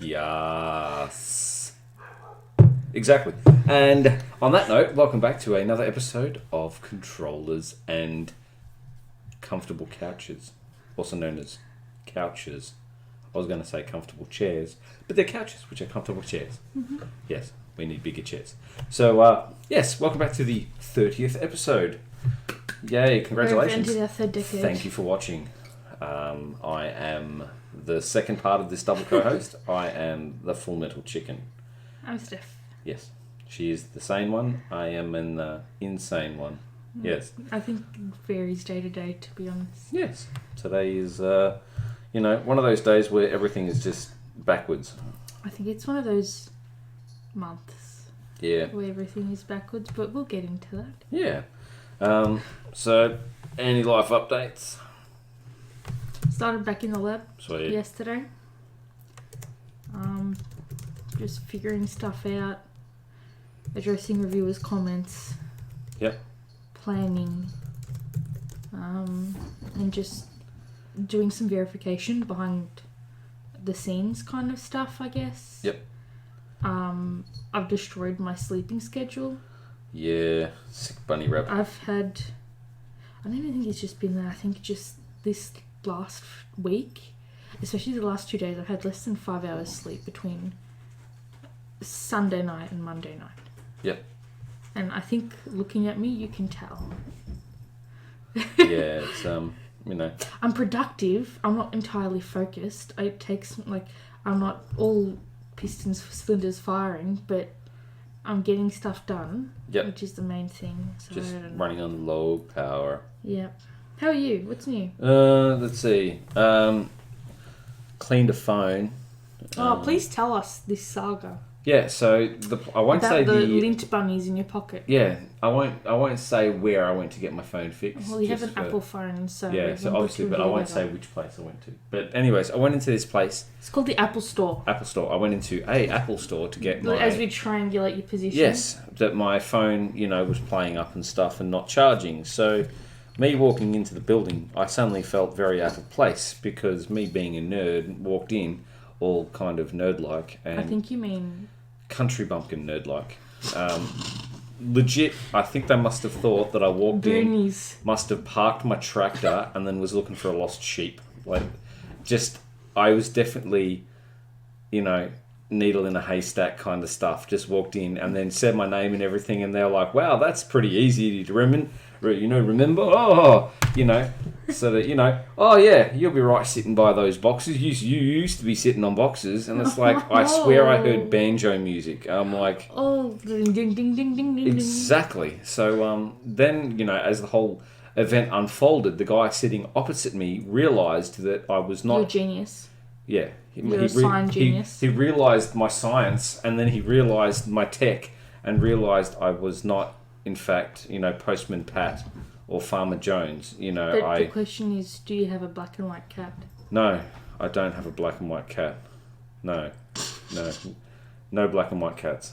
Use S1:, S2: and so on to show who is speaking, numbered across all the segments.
S1: Yes. Exactly. And on that note, welcome back to another episode of Controllers and Comfortable Couches, also known as couches. I was going to say comfortable chairs, but they're couches, which are comfortable chairs. Mm-hmm. Yes, we need bigger chairs. So, yes, welcome back to the 30th episode. Yay, congratulations.
S2: We've entered our third decade.
S1: Thank you for watching. I am the second part of this double co-host. I am the FullMetalChicken.
S2: I'm Steph.
S1: Yes. She is the sane one. I am in the insane one. Yes.
S2: I think it varies day to day, to be honest.
S1: Yes. Today is, one of those days where everything is just backwards.
S2: I think it's one of those months.
S1: Yeah.
S2: Where everything is backwards, but we'll get into that.
S1: Yeah. So, any life updates?
S2: Started back in the lab yesterday. Just figuring stuff out, addressing reviewers' comments.
S1: Yep.
S2: Planning. And just doing some verification behind the scenes kind of stuff, I guess.
S1: Yep.
S2: I've destroyed my sleeping schedule.
S1: Yeah, sick bunny rabbit.
S2: I don't even think it's just been that. I think just this last week, especially the last 2 days, I've had less than 5 hours sleep between Sunday night and Monday night.
S1: Yep.
S2: And I think looking at me, you can tell.
S1: Yeah, it's,
S2: I'm productive. I'm not entirely focused. It takes, I'm not all pistons, cylinders firing, but I'm getting stuff done,
S1: yep.
S2: Which is the main thing. So
S1: just running on low power.
S2: Yep. How are you? What's new?
S1: Let's see. Cleaned a phone.
S2: Please tell us this saga.
S1: Yeah, so I won't
S2: about
S1: say
S2: the lint bunnies in your pocket.
S1: Yeah, I won't say where I went to get my phone fixed.
S2: Well, you have an Apple phone, so
S1: yeah, so obviously, but I won't say which place I went to. But anyways, I went into this place.
S2: It's called the Apple Store.
S1: Apple Store. I went into a Apple Store to get my.
S2: As we triangulate your position.
S1: Yes, that my phone, was playing up and stuff and not charging. So, me walking into the building, I suddenly felt very out of place because me being a nerd walked in, all kind of nerd-like. And
S2: I think you mean
S1: country bumpkin nerd-like. Legit, I think they must have thought that I walked in, must have parked my tractor and then was looking for a lost sheep. I was definitely, needle in a haystack kind of stuff. Just walked in and then said my name and everything, and they're like, wow, that's pretty easy to remember. So that, oh yeah, you'll be right sitting by those boxes. You used to be sitting on boxes, and it's like, I swear I heard banjo music. I'm like,
S2: oh, ding, ding, ding, ding, ding, ding.
S1: Exactly. So then, as the whole event unfolded, the guy sitting opposite me realised that I was not...
S2: You're a genius.
S1: Yeah.
S2: You're a sign genius.
S1: He realised my science, and then he realised my tech, and realised I was not, in fact, Postman Pat or Farmer Jones.
S2: But the question is, do you have a black and white cat?
S1: No, I don't have a black and white cat. No black and white cats.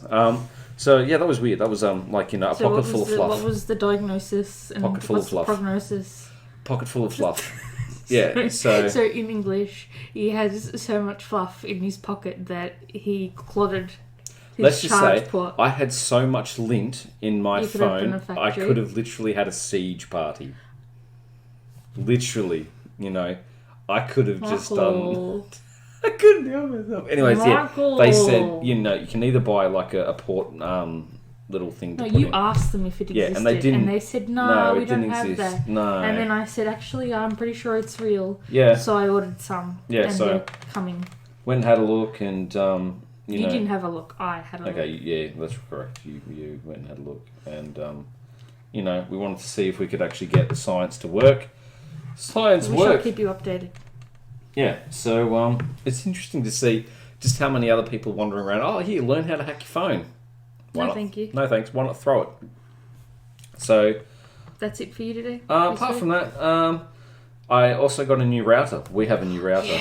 S1: So yeah, that was weird. That was a pocket full of fluff.
S2: What was the diagnosis and
S1: pocket full of fluff.
S2: Prognosis?
S1: Pocket full of fluff. Yeah.
S2: So in English, he has so much fluff in his pocket that he clotted.
S1: Let's just say, I had so much lint in my phone, I could have literally had a siege party. Literally, I could have just done... I couldn't do it myself. Anyways,
S2: Michael.
S1: They said, you can either buy like a port little thing to put
S2: you
S1: in.
S2: Asked them if it existed,
S1: yeah, and they didn't.
S2: And they said, no, we don't have
S1: exist.
S2: that.
S1: No.
S2: And then I said, actually, I'm pretty sure it's real.
S1: Yeah.
S2: So I ordered some.
S1: Yeah,
S2: and they're coming.
S1: Went and had a look and...
S2: You didn't have a look. I had a look.
S1: Okay, yeah, that's correct. You went and had a look. And, we wanted to see if we could actually get the science to work. We shall
S2: keep you updated.
S1: Yeah, so it's interesting to see just how many other people wandering around, oh, here, learn how to hack your phone.
S2: Thank you.
S1: No, thanks. Why not throw it? So...
S2: That's it for you today?
S1: Apart from that, I also got a new router. We have a new router.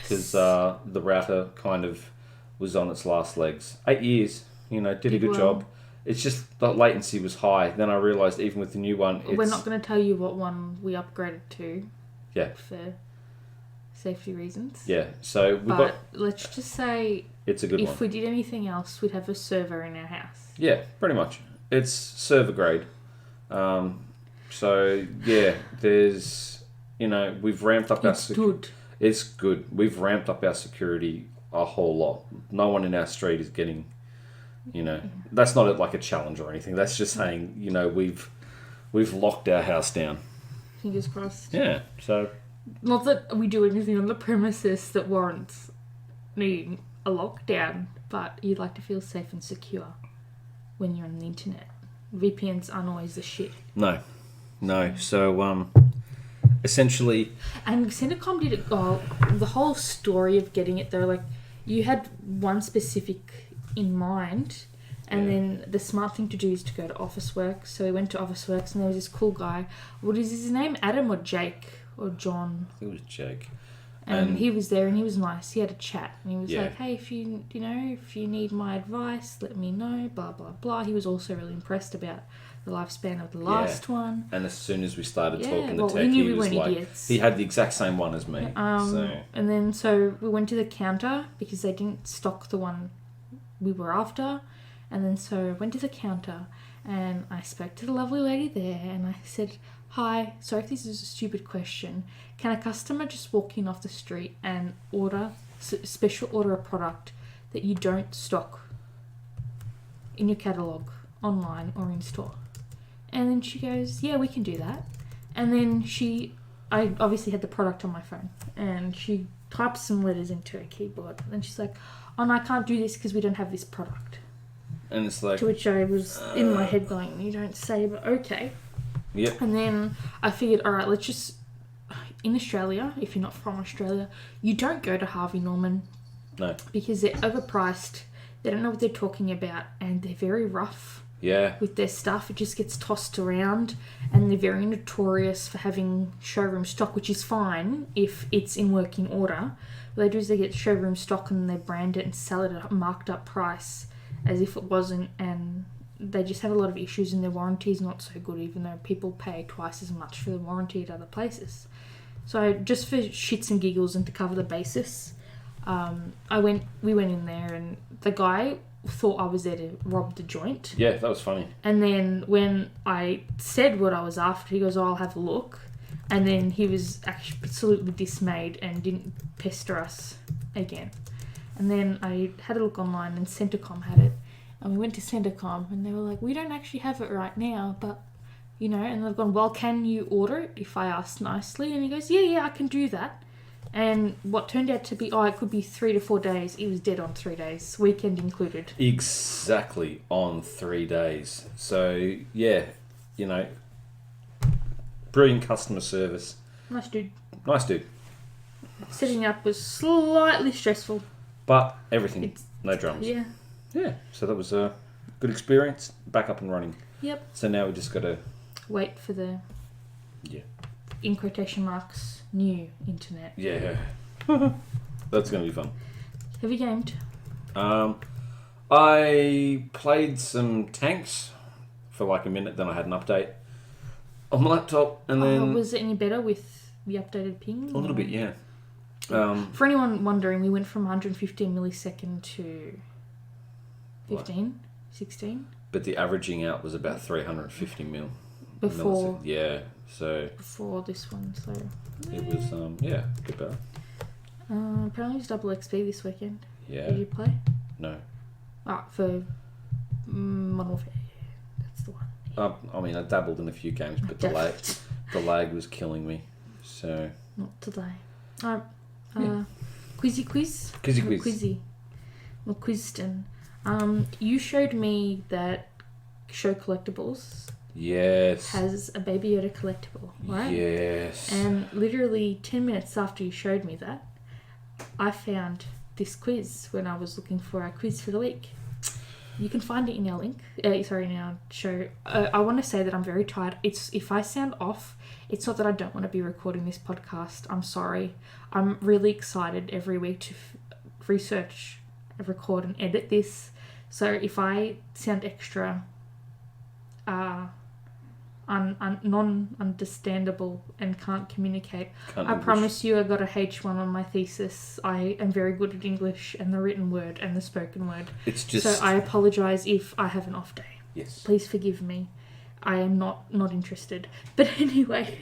S1: Because the router kind of was on its last legs. 8 years, did a good job. It's just the latency was high. Then I realised even with the new one...
S2: We're not going to tell you what one we upgraded to.
S1: Yeah.
S2: For safety reasons.
S1: Yeah, so
S2: But let's just say
S1: it's a good one.
S2: If we did anything else, we'd have a server in our house.
S1: Yeah, pretty much. It's server grade. So, yeah, there's, we've ramped up our security.
S2: Good.
S1: It's good. We've ramped up our security a whole lot. No one in our street is getting, that's not like a challenge or anything. That's just saying, we've locked our house down.
S2: Fingers crossed.
S1: Yeah, so...
S2: Not that we do anything on the premises that warrants needing a lockdown, but you'd like to feel safe and secure when you're on the internet. VPNs aren't always the shit.
S1: No. So, essentially...
S2: And Centacom did it... the whole story of getting it, though, like, you had one specific in mind, and then the smart thing to do is to go to Officeworks. So we went to Officeworks, and there was this cool guy. What is his name? Adam or Jake? Or John?
S1: I think it was Jake.
S2: And he was there, and he was nice. He had a chat, and he was like, "Hey, if you need my advice, let me know." Blah blah blah. He was also really impressed about the lifespan of the last one.
S1: And as soon as we started talking to tech,
S2: he knew
S1: he
S2: we
S1: was
S2: weren't
S1: like,
S2: idiots.
S1: he had the exact same one as me.
S2: And then so we went to the counter because they didn't stock the one we were after, and then so I went to the counter and I spoke to the lovely lady there, and I said, "Hi, sorry if this is a stupid question. Can a customer just walk in off the street and special order a product that you don't stock in your catalogue, online or in store?" And then she goes, "Yeah, we can do that." And then I obviously had the product on my phone, and she typed some letters into her keyboard. And then she's like, "Oh, no, I can't do this because we don't have this product."
S1: And it's like...
S2: To which I was in my head going, "You don't say, but okay."
S1: Yep.
S2: And then I figured, all right, let's just... In Australia, if you're not from Australia, you don't go to Harvey Norman.
S1: No.
S2: Because they're overpriced. They don't know what they're talking about, and they're very rough.
S1: Yeah.
S2: With their stuff. It just gets tossed around, and they're very notorious for having showroom stock, which is fine if it's in working order. What they do is they get showroom stock and they brand it and sell it at a marked up price as if it wasn't, and they just have a lot of issues, and their warranty is not so good, even though people pay twice as much for the warranty at other places. So just for shits and giggles and to cover the basis, we went in there, and the guy thought I was there to rob the joint.
S1: Yeah, that was funny.
S2: And then when I said what I was after, he goes, "Oh, I'll have a look." And then he was absolutely dismayed and didn't pester us again. And then I had a look online, and Centacom had it. And we went to Centacom, and they were like, "We don't actually have it right now, but, and they've gone, "Well, can you order it if I ask nicely?" And he goes, yeah, I can do that. And what turned out to be, it could be 3 to 4 days. It was dead on 3 days, weekend included.
S1: Exactly on 3 days. So, yeah, brilliant customer service.
S2: Nice dude. Setting up was slightly stressful.
S1: But everything, no dramas.
S2: Yeah.
S1: Yeah, so that was a good experience. Back up and running.
S2: Yep.
S1: So now we just got to...
S2: wait for the...
S1: Yeah.
S2: In quotation marks, new internet.
S1: Yeah. That's going to be fun.
S2: Have you gamed?
S1: I played some tanks for like a minute, then I had an update on my laptop, and then...
S2: Was it any better with the updated ping?
S1: A little bit, yeah.
S2: For anyone wondering, we went from 115 millisecond to 15, 16.
S1: But the averaging out was about 350 mil.
S2: Before.
S1: Millisecond. Yeah, so...
S2: Before this one, so...
S1: It was, a bit better.
S2: Apparently it's double XP this weekend.
S1: Yeah.
S2: Did you play?
S1: No.
S2: For Modern Warfare. Yeah, that's the one.
S1: I dabbled in a few games, but the lag was killing me. So...
S2: Not today. Quizzy quiz?
S1: Quizzy quiz.
S2: Quizzy. Well, Quizston. You showed me that Show Collectibles has a Baby Yoda collectible, right?
S1: Yes.
S2: And literally 10 minutes after you showed me that, I found this quiz when I was looking for our quiz for the week. You can find it in our link. In our show. I want to say that I'm very tired. If I sound off, it's not that I don't want to be recording this podcast. I'm sorry. I'm really excited every week to research, record, and edit this. So if I sound extra, non-understandable and can't communicate.
S1: Can't
S2: I
S1: English.
S2: promise you I got a H1 on my thesis. I am very good at English and the written word and the spoken word.
S1: It's just...
S2: So I apologise if I have an off day.
S1: Yes.
S2: Please forgive me. I am not interested. But anyway,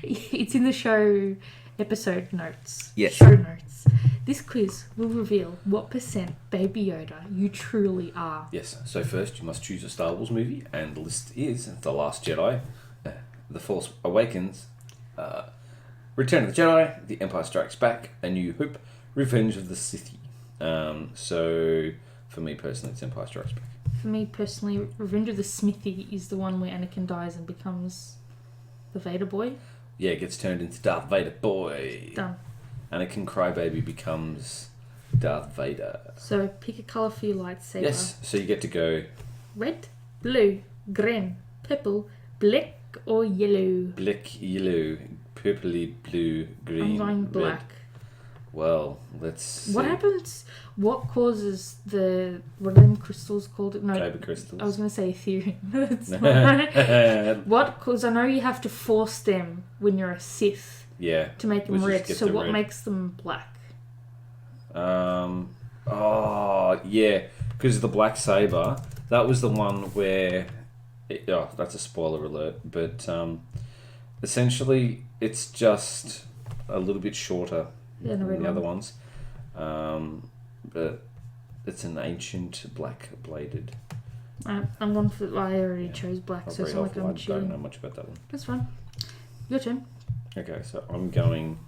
S2: it's in the show episode notes.
S1: Yes.
S2: Show notes. This quiz will reveal what % Baby Yoda you truly are.
S1: Yes. So first, you must choose a Star Wars movie, and the list is The Last Jedi, The Force Awakens, Return of the Jedi, The Empire Strikes Back, A New Hope, Revenge of the Sith. So for me personally, it's Empire Strikes Back.
S2: For me personally, Revenge of the Smithy is the one where Anakin dies and becomes the Vader boy.
S1: Yeah, it gets turned into Darth Vader boy.
S2: Done.
S1: Anakin Crybaby becomes Darth Vader.
S2: So pick a colour for your lightsaber.
S1: Yes, so you get to go
S2: Red, blue, green, purple, black or yellow.
S1: black, yellow, purpley, blue, green,
S2: I'm going
S1: red.
S2: black.
S1: Well, let's see.
S2: What happens? What causes the... What are them crystals called? No,
S1: Kyber crystals.
S2: I was going to say Ethereum. That's not. What cause? I know you have to force them when you're a Sith
S1: Yeah.
S2: to make them
S1: Which is
S2: red.
S1: get
S2: So
S1: the
S2: what
S1: red.
S2: makes them black?
S1: Oh, yeah. Because the black saber, that was the one where... that's a spoiler alert. But essentially, it's just a little bit shorter
S2: Yeah,
S1: than the other ones. But it's an ancient black bladed.
S2: I'm going for... I already chose black, so it's not like I'm
S1: I don't
S2: cheating.
S1: know much about that one.
S2: That's fine. Your turn.
S1: Okay, so I'm going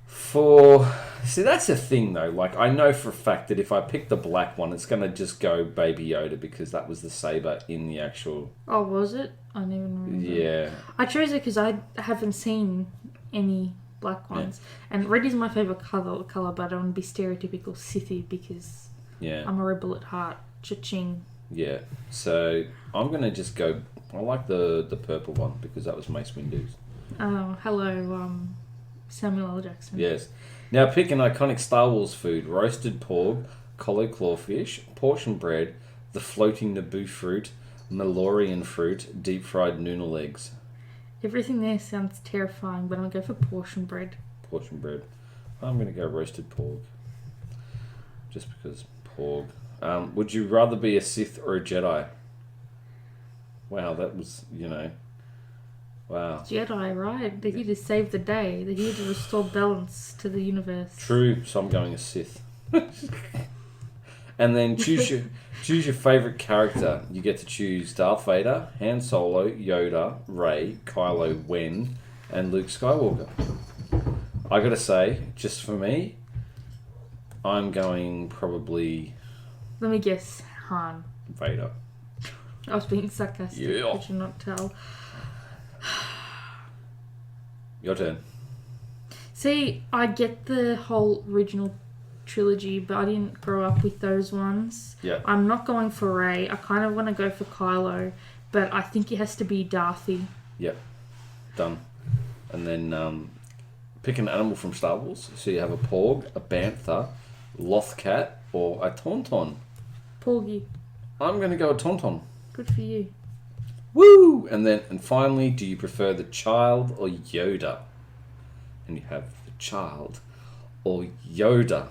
S1: for... See, that's the thing, though. Like, I know for a fact that if I pick the black one, it's going to just go Baby Yoda because that was the saber in the actual...
S2: Oh, was it? I don't even remember.
S1: Yeah.
S2: I chose it because I haven't seen any black ones. Yeah. And red is my favourite colour, but I don't want to be stereotypical Sithy because I'm a rebel at heart. Cha-ching.
S1: Yeah. So I'm going to just go... I like the purple one because that was Mace Windu's.
S2: Oh, hello, Samuel L. Jackson.
S1: Yes. Now pick an iconic Star Wars food. Roasted pork, colo clawfish, portion bread, the floating Naboo fruit, Malorian fruit, deep fried noodle eggs.
S2: Everything there sounds terrifying, but I'm going to go for portion bread.
S1: Portion bread. I'm going to go roasted pork. Just because pork. Would you rather be a Sith or a Jedi? Wow, that was, wow.
S2: Jedi, right? They're here to save the day. They're here to restore balance to the universe.
S1: True, so I'm going a Sith. And then choose your favourite character. You get to choose Darth Vader, Han Solo, Yoda, Rey, Kylo Ren, and Luke Skywalker. I gotta say, just for me, I'm going probably...
S2: Let me guess, Han.
S1: Vader.
S2: I was being sarcastic,
S1: Yeah.
S2: could you not tell?
S1: Your turn.
S2: See, I get the whole original trilogy, but I didn't grow up with those ones.
S1: Yeah.
S2: I'm not going for Rey. I kind of want to go for Kylo, but I think it has to be Darthy.
S1: Yep. Done. And then pick an animal from Star Wars. So you have a Porg, a Bantha, Lothcat, or a Tauntaun.
S2: Porgy.
S1: I'm going to go a Tauntaun.
S2: Good for you.
S1: Woo! And finally, do you prefer the child or Yoda? And you have the child or Yoda.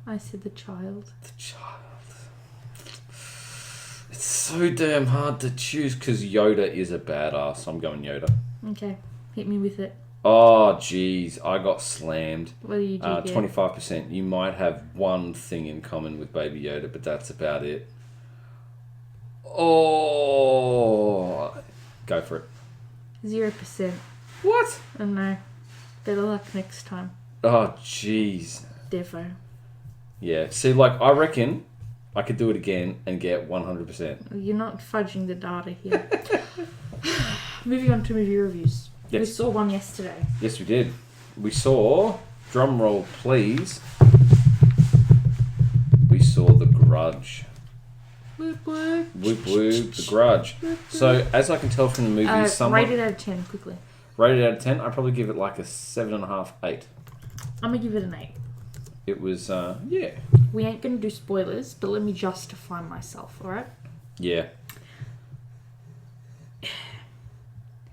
S2: I said the child.
S1: The child. It's so damn hard to choose because Yoda is a badass. I'm going Yoda.
S2: Okay, hit me with it.
S1: Oh, jeez. I got slammed.
S2: What do you do?
S1: 25%. You might have one thing in common with Baby Yoda, but that's about it. Oh, go for it.
S2: 0%.
S1: What?
S2: I don't know. Better luck next time.
S1: Oh, jeez.
S2: Devo.
S1: Yeah. See, like, I reckon I could do it again and get 100%.
S2: You're not fudging the data here. Moving on to movie reviews.
S1: Yes.
S2: We saw one yesterday.
S1: Yes, we did. We saw, drum roll please, we saw The Grudge.
S2: Whoop whoop.
S1: Whoop whoop, The Grudge. So, as I can tell from the movie,
S2: rated out of 10, quickly.
S1: Rated out of 10, I'd probably give it like a 7.5, 8.
S2: I'm going to give it an 8.
S1: It was, yeah.
S2: We ain't going to do spoilers, but let me justify myself, alright?
S1: Yeah.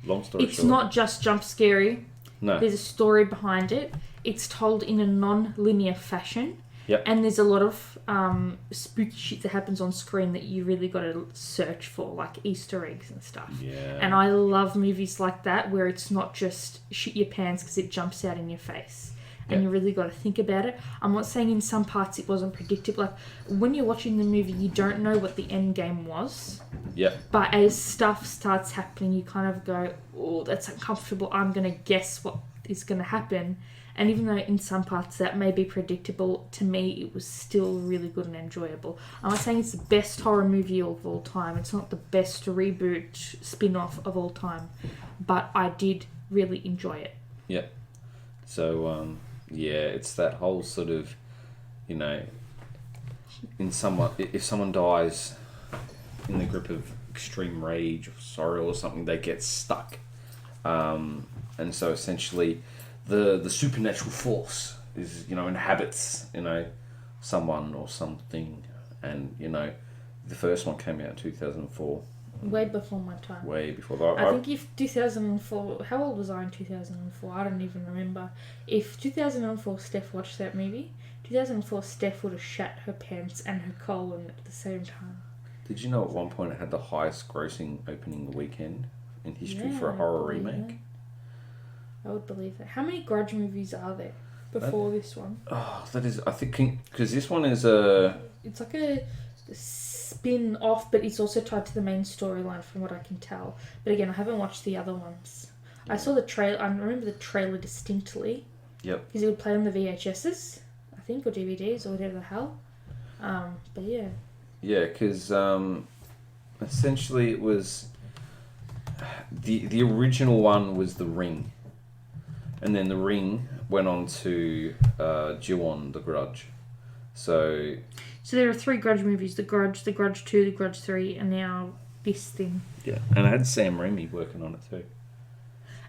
S1: long story
S2: It's
S1: short.
S2: not just jump scary.
S1: No.
S2: There's a story behind it. It's told in a non-linear fashion.
S1: Yep.
S2: And there's a lot of spooky shit that happens on screen that you really got to search for, like Easter eggs and stuff.
S1: Yeah.
S2: And I love movies like that where it's not just shit your pants because it jumps out in your face. And you really got to think about it. I'm not saying in some parts it wasn't predictable. Like, when you're watching the movie, you don't know what the end game was.
S1: Yep.
S2: But as stuff starts happening, you kind of go, oh, that's uncomfortable. I'm going to guess what is going to happen. And even though in some parts that may be predictable, to me it was still really good and enjoyable. I'm not saying it's the best horror movie of all time. It's not the best reboot spin-off of all time. But I did really enjoy it.
S1: Yep. So, it's that whole sort of, if someone dies in the grip of extreme rage or sorrow or something, they get stuck. And so essentially the supernatural force is, inhabits, someone or something. And, the first one came out in 2004.
S2: Way before my time.
S1: Way before that.
S2: I think if 2004... How old was I in 2004? I don't even remember. If 2004 Steph watched that movie, 2004 Steph would have shat her pants and her colon at the same time.
S1: Did you know at one point it had the highest grossing opening weekend in history for a horror remake?
S2: I would believe that. How many Grudge movies are there before this one?
S1: Oh, that is... I think... Because this one is a...
S2: It's like a spin off, but it's also tied to the main storyline from what I can tell. But again, I haven't watched the other ones. I saw the trailer. I remember the trailer distinctly.
S1: Yep.
S2: Because it would play on the VHSs, I think, or DVDs, or whatever the hell. But yeah.
S1: Yeah, because essentially it was... The original one was The Ring. And then The Ring went on to Ju-on, The Grudge. So
S2: there are 3 Grudge movies: The Grudge, The Grudge 2, The Grudge 3, and now this thing.
S1: Yeah, and I had Sam Raimi working on it too.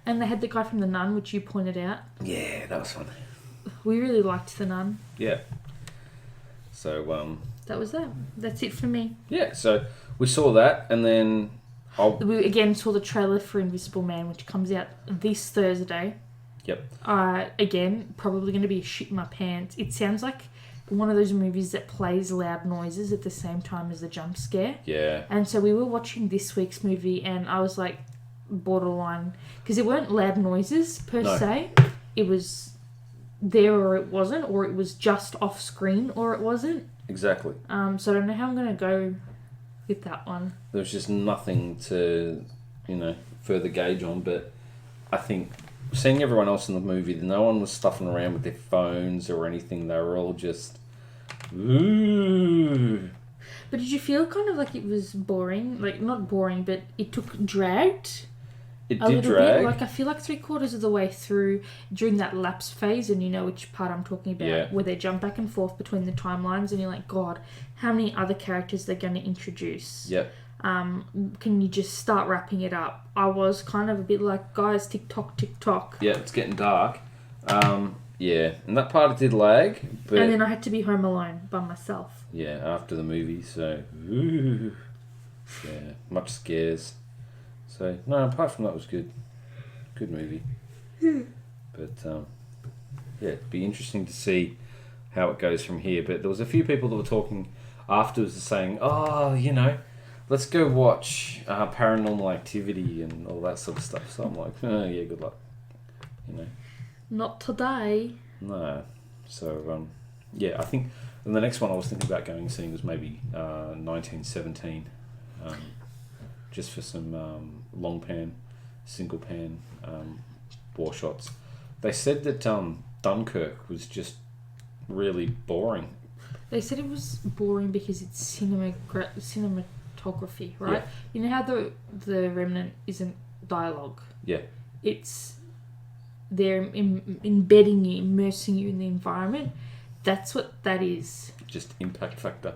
S2: And they had the guy from The Nun, which you pointed out.
S1: Yeah, that was fun.
S2: We really liked The Nun.
S1: Yeah. So
S2: that was that. That's it for me.
S1: Yeah, so we saw that, and then
S2: we again saw the trailer for Invisible Man, which comes out this Thursday.
S1: Yep.
S2: Again, probably going to be a shit in my pants. It sounds like one of those movies that plays loud noises at the same time as the jump scare.
S1: Yeah.
S2: And so we were watching this week's movie, and I was like borderline, because it weren't loud noises per se. It was there or it wasn't, or it was just off screen or it wasn't.
S1: Exactly.
S2: So I don't know how I'm going to go with that one.
S1: There was just nothing to, further gauge on, but I think seeing everyone else in the movie, no one was stuffing around with their phones or anything. They were all just, ooh.
S2: But did you feel kind of like it was boring? Like, not boring, but it dragged?
S1: It
S2: a
S1: did
S2: little
S1: drag.
S2: bit. Like, I feel like 3/4 of the way through, during that lapse phase, and you know which part I'm talking about, where they jump back and forth between the timelines, and you're like, God, how many other characters they're going to introduce?
S1: Yep.
S2: Can you just start wrapping it up? I was kind of a bit like, guys, tick-tock, tick-tock.
S1: Yeah, it's getting dark. Yeah, and that part did lag. But
S2: and then I had to be home alone by myself.
S1: Yeah, after the movie, so... Ooh. Yeah, much scares. So, no, apart from that was good. Good movie. But, yeah, it'd be interesting to see how it goes from here. But there was a few people that were talking afterwards saying, oh, let's go watch Paranormal Activity and all that sort of stuff. So I'm like, oh, yeah, good luck.
S2: Not today.
S1: No. So, yeah, I think... And the next one I was thinking about going and seeing was maybe 1917. Just for some long pan, single pan war shots. They said that Dunkirk was just really boring.
S2: They said it was boring because it's cinematography, right?
S1: Yeah.
S2: You know how the Remnant isn't dialogue?
S1: Yeah.
S2: It's they're embedding you, immersing you in the environment. That's what that is.
S1: Just impact factor.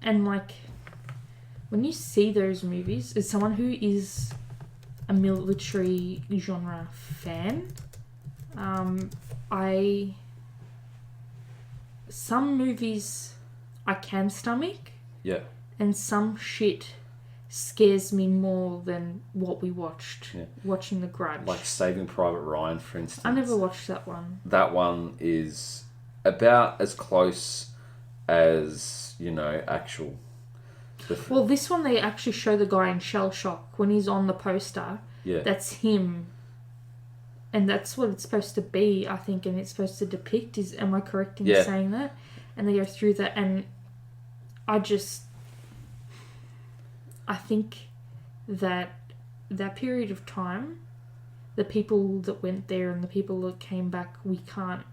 S2: And like, when you see those movies, as someone who is a military genre fan, some movies I can stomach.
S1: Yeah.
S2: And some shit scares me more than what we watched.
S1: Yeah.
S2: Watching The Grudge.
S1: Like Saving Private Ryan, for instance.
S2: I never watched that one.
S1: That one is about as close as, actual...
S2: Well, this one they actually show the guy in shell shock when he's on the poster.
S1: Yeah.
S2: That's him. And that's what it's supposed to be, I think, and it's supposed to depict. Am I correct in saying that? And they go through that, and I think that period of time, the people that went there and the people that came back, we can't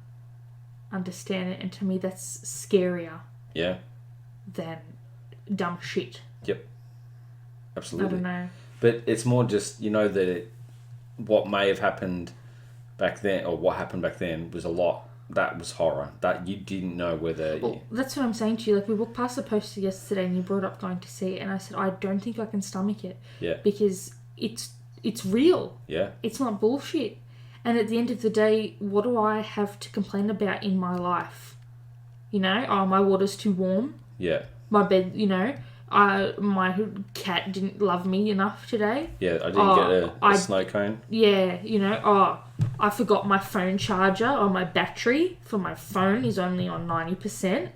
S2: understand it, and to me that's scarier.
S1: Yeah.
S2: Than dumb shit.
S1: Yep. Absolutely.
S2: I don't know.
S1: But it's more just, that what may have happened back then, or what happened back then, was a lot. That was horror. That you didn't know whether...
S2: Well, that's what I'm saying to you. Like, we walked past the poster yesterday and you brought up going to see it, and I said, I don't think I can stomach it.
S1: Yeah.
S2: Because it's real.
S1: Yeah.
S2: It's not bullshit. And at the end of the day, what do I have to complain about in my life? My water's too warm.
S1: Yeah.
S2: My bed, my cat didn't love me enough today.
S1: Yeah, I didn't get a snow cone.
S2: Yeah, I forgot my phone charger, or my battery for my phone is only on 90%.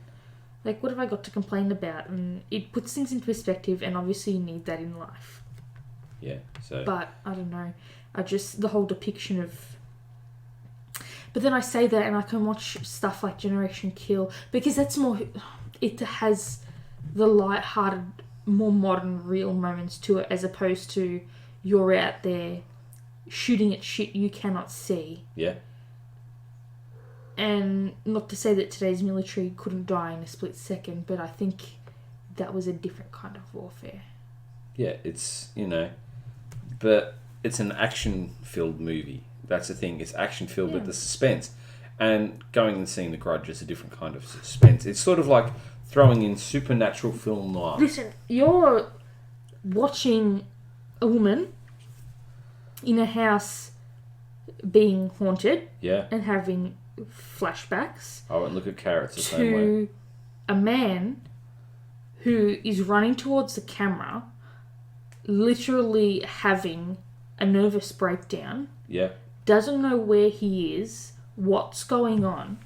S2: Like, what have I got to complain about? And it puts things into perspective, and obviously you need that in life.
S1: Yeah, so...
S2: But, I don't know. The whole depiction of... But then I say that, and I can watch stuff like Generation Kill, because that's more... It has the light-hearted, more modern, real moments to it, as opposed to you're out there shooting at shit you cannot see.
S1: Yeah.
S2: And not to say that today's military couldn't die in a split second, but I think that was a different kind of warfare.
S1: Yeah, it's, but it's an action-filled movie. That's the thing. It's action-filled with the suspense. And going and seeing The Grudge is a different kind of suspense. It's sort of like throwing in supernatural film noir.
S2: Listen, you're watching a woman in a house being haunted and having flashbacks.
S1: I won't look at carrots the same way.
S2: To a man who is running towards the camera, literally having a nervous breakdown.
S1: Yeah.
S2: Doesn't know where he is, what's going on,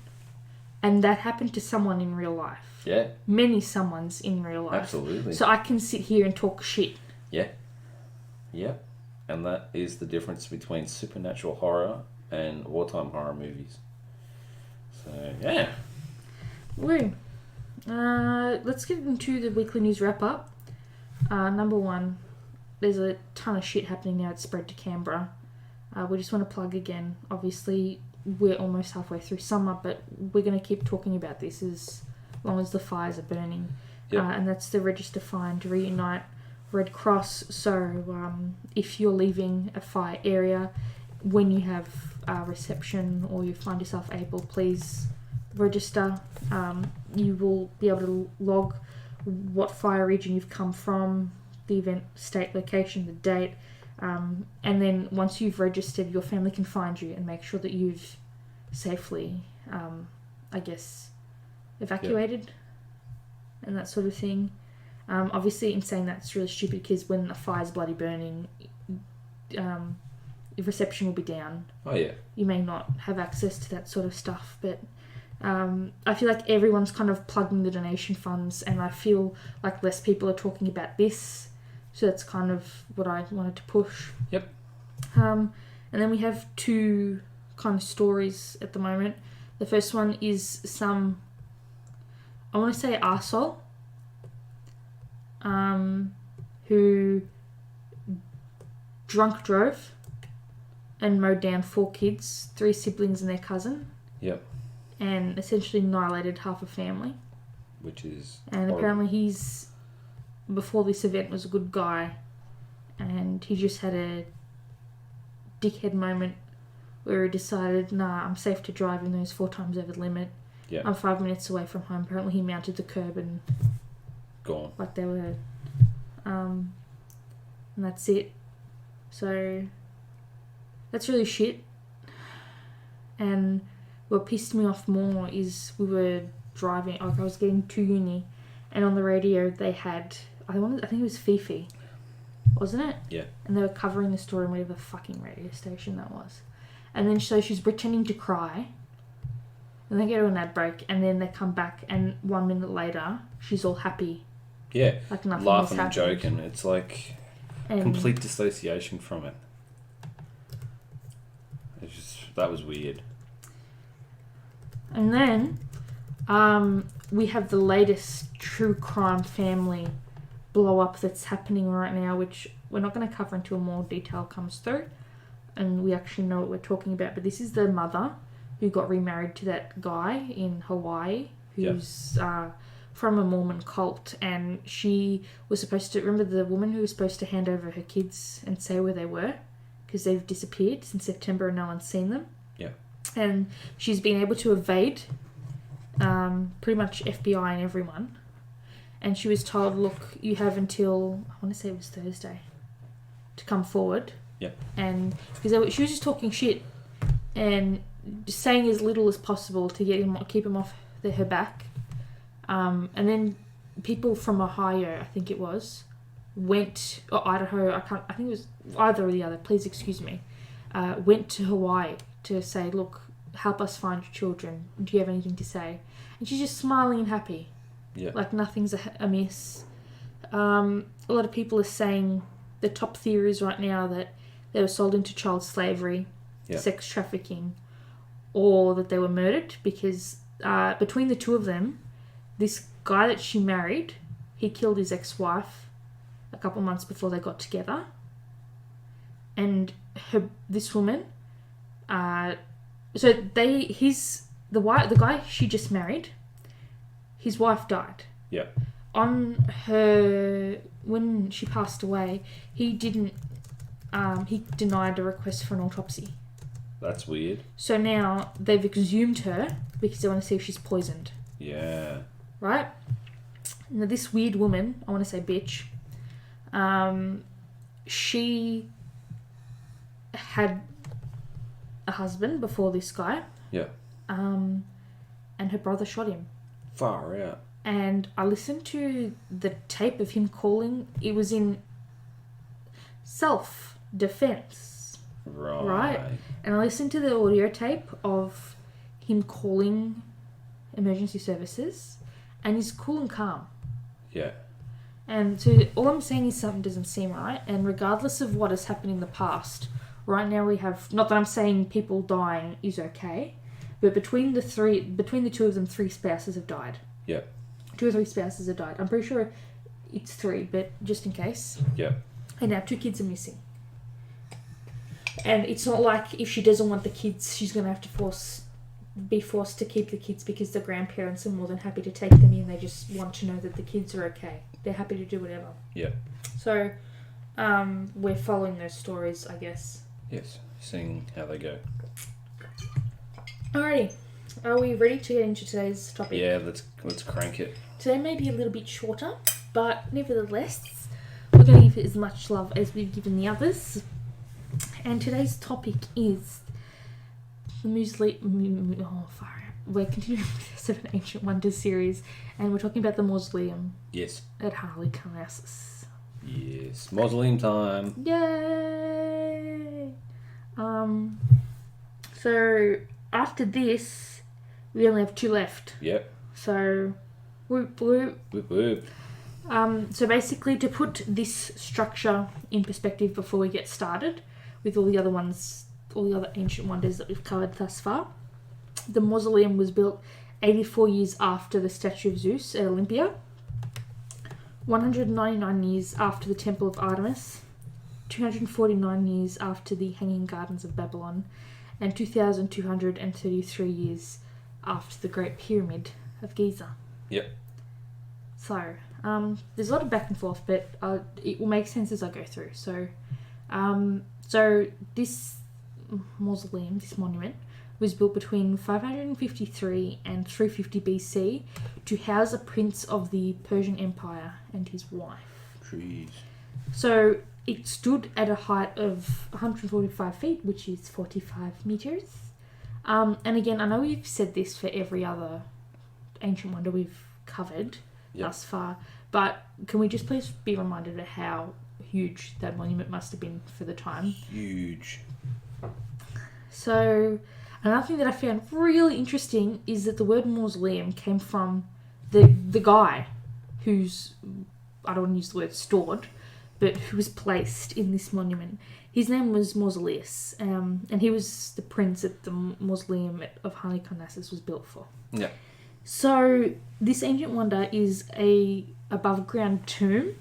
S2: and that happened to someone in real life.
S1: Yeah.
S2: Many someones in real life.
S1: Absolutely.
S2: So I can sit here and talk shit.
S1: Yeah. Yeah. And that is the difference between supernatural horror and wartime horror movies. So, yeah.
S2: Woo. Let's get into the weekly news wrap-up. Number one, there's a ton of shit happening now. It's spread to Canberra. We just want to plug again. Obviously, we're almost halfway through summer, but we're going to keep talking about this as long as the fires are burning.
S1: Yep.
S2: And that's the Register Fine to Reunite Red Cross. So if you're leaving a fire area, when you have reception or you find yourself able, please register. You will be able to log what fire region you've come from, the event, state, location, the date. And then once you've registered, your family can find you and make sure that you've safely, evacuated and that sort of thing. Obviously, in saying that, it's really stupid because when a fire's bloody burning, reception will be down.
S1: Oh, yeah.
S2: You may not have access to that sort of stuff, but I feel like everyone's kind of plugging the donation funds, and I feel like less people are talking about this. So that's kind of what I wanted to push.
S1: Yep.
S2: And then we have two kind of stories at the moment. The first one is some, I want to say arsehole, who drunk drove and mowed down 4 kids, 3 siblings and their cousin.
S1: Yep.
S2: And essentially annihilated half a family.
S1: Which is
S2: And
S1: horrible.
S2: apparently he's, before this event, was a good guy, and he just had a dickhead moment where he decided, nah, I'm safe to drive even though it's 4 times over the limit.
S1: Yeah.
S2: I'm 5 minutes away from home. Apparently he mounted the curb and
S1: gone.
S2: like they were, and that's it. So that's really shit. And what pissed me off more is we were driving, like I was getting to uni, and on the radio they had, I think it was Fifi, wasn't it?
S1: Yeah.
S2: And they were covering the story on whatever fucking radio station that was. And then so she's pretending to cry. And they go to an ad break, and then they come back, and 1 minute later, she's all happy.
S1: Yeah.
S2: Like nothing
S1: laughing and
S2: happened.
S1: joking. It's like
S2: And
S1: complete dissociation from it. It's just, that was weird.
S2: And then we have the latest true crime family blow up that's happening right now, which we're not going to cover until more detail comes through and we actually know what we're talking about. But this is the mother who got remarried to that guy in Hawaii who's from a Mormon cult, and she was supposed to, remember the woman who was supposed to hand over her kids and say where they were because they've disappeared since September and no one's seen them.
S1: Yeah.
S2: And she's been able to evade pretty much FBI and everyone. And she was told, look, you have until, I want to say it was Thursday, to come forward.
S1: Yeah.
S2: And because she was just talking shit and just saying as little as possible to keep him off her back. And then people from Ohio, I think it was, went, or Idaho, I think it was either or the other, please excuse me, went to Hawaii to say, look, help us find your children. Do you have anything to say? And she's just smiling and happy.
S1: Yeah.
S2: Like nothing's amiss. A lot of people are saying the top theories right now that they were sold into child slavery, sex trafficking, or that they were murdered because between the two of them, this guy that she married, he killed his ex-wife a couple months before they got together. And this woman, the guy she just married, his wife died.
S1: Yeah.
S2: When she passed away, he denied a request for an autopsy.
S1: That's weird.
S2: So now they've exhumed her because they want to see if she's poisoned.
S1: Yeah.
S2: Right? Now this weird woman, I want to say bitch, she had a husband before this guy.
S1: Yeah.
S2: And her brother shot him.
S1: Far out.
S2: And I listened to the tape of him calling. It was in self-defense. Right? And I listened to the audio tape of him calling emergency services, and he's cool and calm.
S1: Yeah.
S2: And so all I'm saying is something doesn't seem right, and regardless of what has happened in the past, right now we have, not that I'm saying people dying is okay, but between the two of them, 3 spouses have died.
S1: Yeah.
S2: 2 or 3 spouses have died. I'm pretty sure it's 3, but just in case.
S1: Yeah.
S2: And now 2 kids are missing. And it's not like if she doesn't want the kids, she's going to have to be forced to keep the kids because the grandparents are more than happy to take them in. They just want to know that the kids are okay. They're happy to do whatever.
S1: Yeah.
S2: So, we're following those stories, I guess.
S1: Yes. Seeing how they go.
S2: Alrighty. Are we ready to get into today's topic?
S1: Yeah, let's crank it.
S2: Today may be a little bit shorter, but nevertheless, we're going to give it as much love as we've given the others. And today's topic is the Mausoleum. Oh, far out. We're continuing with the 7 Ancient Wonders series, and we're talking about the Mausoleum.
S1: Yes.
S2: At Halicarnassus.
S1: Yes. Mausoleum time.
S2: Yay! So after this, we only have 2 left.
S1: Yep.
S2: So, whoop whoop.
S1: Whoop whoop.
S2: So basically, to put this structure in perspective before we get started with all the other ancient wonders that we've covered thus far, the Mausoleum was built 84 years after the statue of Zeus at Olympia, 199 years after the Temple of Artemis, 249 years after the Hanging Gardens of Babylon, and 2,233 years after the Great Pyramid of Giza.
S1: Yep.
S2: So, there's a lot of back and forth, but it will make sense as I go through. So, this mausoleum, this monument, was built between 553 and 350 BC to house a prince of the Persian Empire and his wife.
S1: Jeez.
S2: So, it stood at a height of 145 feet, which is 45 meters. And again, I know we've said this for every other ancient wonder we've covered thus far, but can we just please be reminded of huge that monument must have been for the time.
S1: Huge.
S2: So, another thing that I found really interesting is that the word mausoleum came from the guy who's, I don't want to use the word stored, but who was placed in this monument. His name was Mausoleus, and he was the prince that the Mausoleum of Halicarnassus was built for.
S1: Yeah.
S2: So, this ancient wonder is a above-ground tomb.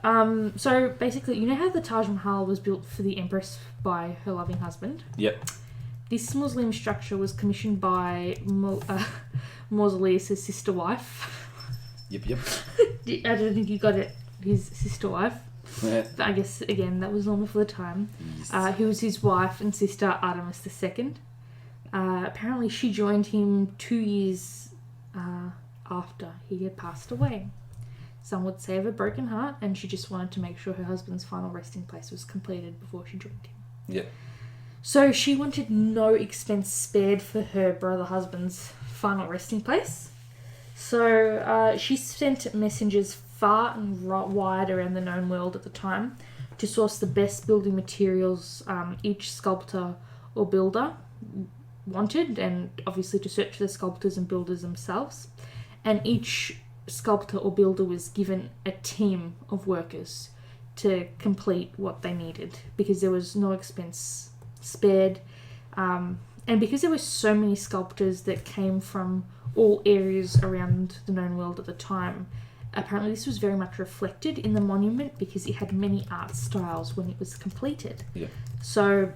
S2: So, basically, you know how the Taj Mahal was built for the Empress by her loving husband?
S1: Yep.
S2: This mausoleum structure was commissioned by Mausoleus' sister wife.
S1: Yep.
S2: I don't think you got it, his sister wife.
S1: Yeah.
S2: But I guess, again, that was normal for the time.
S1: Yes.
S2: Who was his wife and sister, Artemis II. Apparently, she joined him 2 years after he had passed away. Some would say of a broken heart, and she just wanted to make sure her husband's final resting place was completed before she joined him.
S1: Yeah.
S2: So she wanted no expense spared for her brother husband's final resting place. So she sent messengers far and wide around the known world at the time to source the best building materials each sculptor or builder wanted, and obviously to search for the sculptors and builders themselves. And each sculptor or builder was given a team of workers to complete what they needed, because there was no expense spared, and because there were so many sculptors that came from all areas around the known world at the time. Apparently this was very much reflected in the monument because it had many art styles when it was completed.
S1: Yeah.
S2: So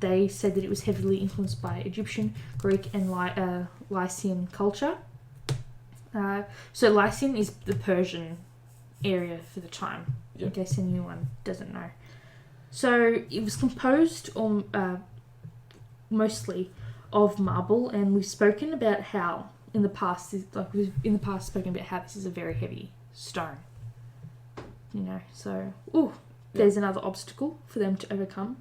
S2: they said that it was heavily influenced by Egyptian, Greek and Lycian culture. So Lycian is the Persian area for the time, in case anyone doesn't know. So it was composed mostly of marble, and we've spoken about how in the past, spoken about how this is a very heavy stone. You know, so there's another obstacle for them to overcome.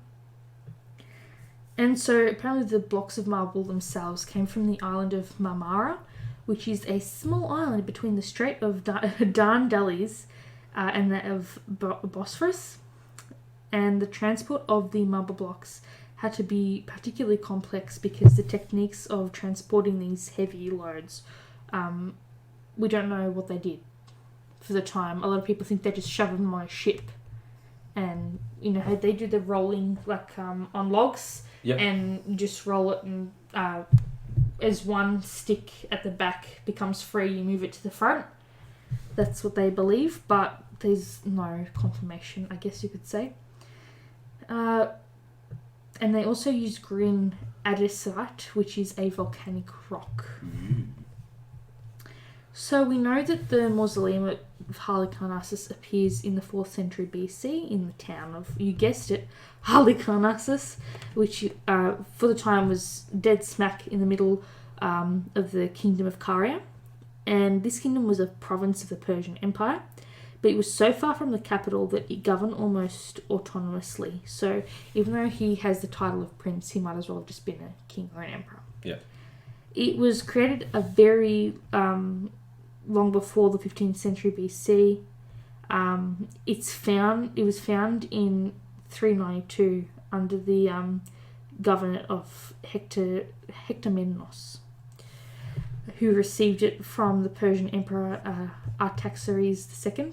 S2: And so apparently the blocks of marble themselves came from the island of Marmara, which is a small island between the Strait of Dardanelles and that of Bosphorus. And the transport of the marble blocks had to be particularly complex because the techniques of transporting these heavy loads, we don't know what they did for the time. A lot of people think they just shove them on a ship, and you know how they do the rolling on logs, and you just roll it, and as one stick at the back becomes free, you move it to the front. That's what they believe, but there's no confirmation, I guess you could say. And they also use green andesite, which is a volcanic rock.
S1: Mm.
S2: So we know that the Mausoleum of Halicarnassus appears in the 4th century BC in the town of, you guessed it, Halicarnassus, which for the time was dead smack in the middle of the kingdom of Caria. And this kingdom was a province of the Persian Empire, but it was so far from the capital that it governed almost autonomously. So even though he has the title of prince, he might as well have just been a king or an emperor. Yeah. It was created a very long before the 15th century BC. It was found in 392 under the government of Hectomednos, who received it from the Persian Emperor Artaxerxes II.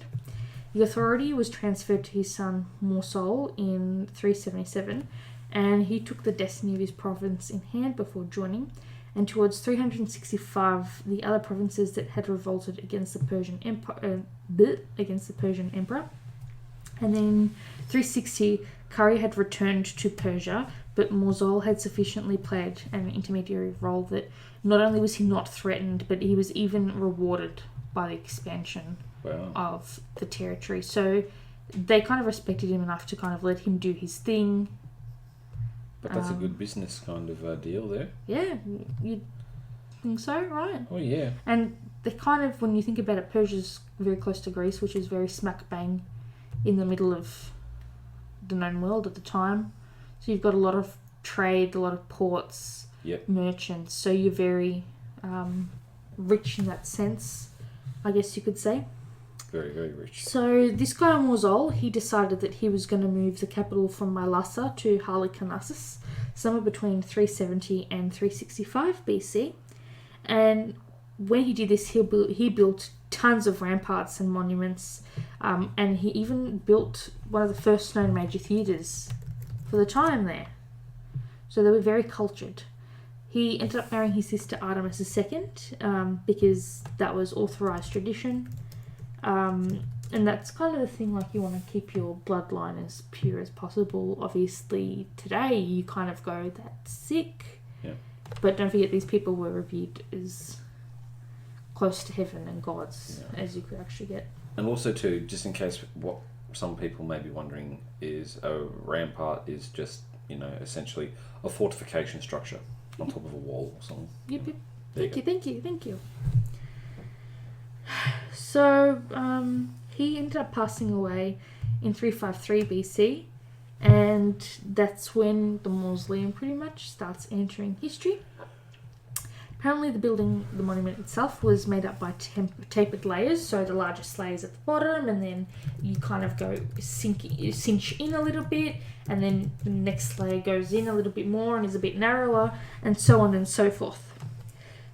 S2: The authority was transferred to his son Mausoleum in 377, and he took the destiny of his province in hand before joining. And towards 365, the other provinces that had revolted against the Persian Empire, and then 360, Caria had returned to Persia, but Mausoleum had sufficiently played an intermediary role that not only was he not threatened, but he was even rewarded by the expansion of the territory. So they kind of respected him enough to kind of let him do his thing.
S1: But that's a good business kind of deal there.
S2: Yeah, you'd think so, right?
S1: Oh, yeah.
S2: And they kind of, when you think about it, Persia's very close to Greece, which is very smack bang in the middle of the known world at the time. So you've got a lot of trade, a lot of ports, merchants. So you're very rich in that sense, I guess you could say.
S1: Very, very rich.
S2: So this guy Mosul, he decided that he was going to move the capital from Mylasa to Halicarnassus, somewhere between 370 and 365 BC. And when he did this, he built tons of ramparts and monuments, and he even built one of the first known major theatres for the time there. So they were very cultured. He ended up marrying his sister Artemis II because that was authorised tradition. And that's kind of the thing, like, you want to keep your bloodline as pure as possible. Obviously, today you kind of go, that's sick.
S1: Yeah.
S2: But don't forget, these people were revered as close to heaven and gods as you could actually get.
S1: And also, too, just in case what some people may be wondering is a rampart is just, essentially a fortification structure on top of a wall or something.
S2: Yep. Thank you. So, he ended up passing away in 353 BC, and that's when the mausoleum pretty much starts entering history. Apparently the monument itself was made up by tapered layers, so the largest layers at the bottom, and then you kind of go cinch in a little bit, and then the next layer goes in a little bit more and is a bit narrower, and so on and so forth.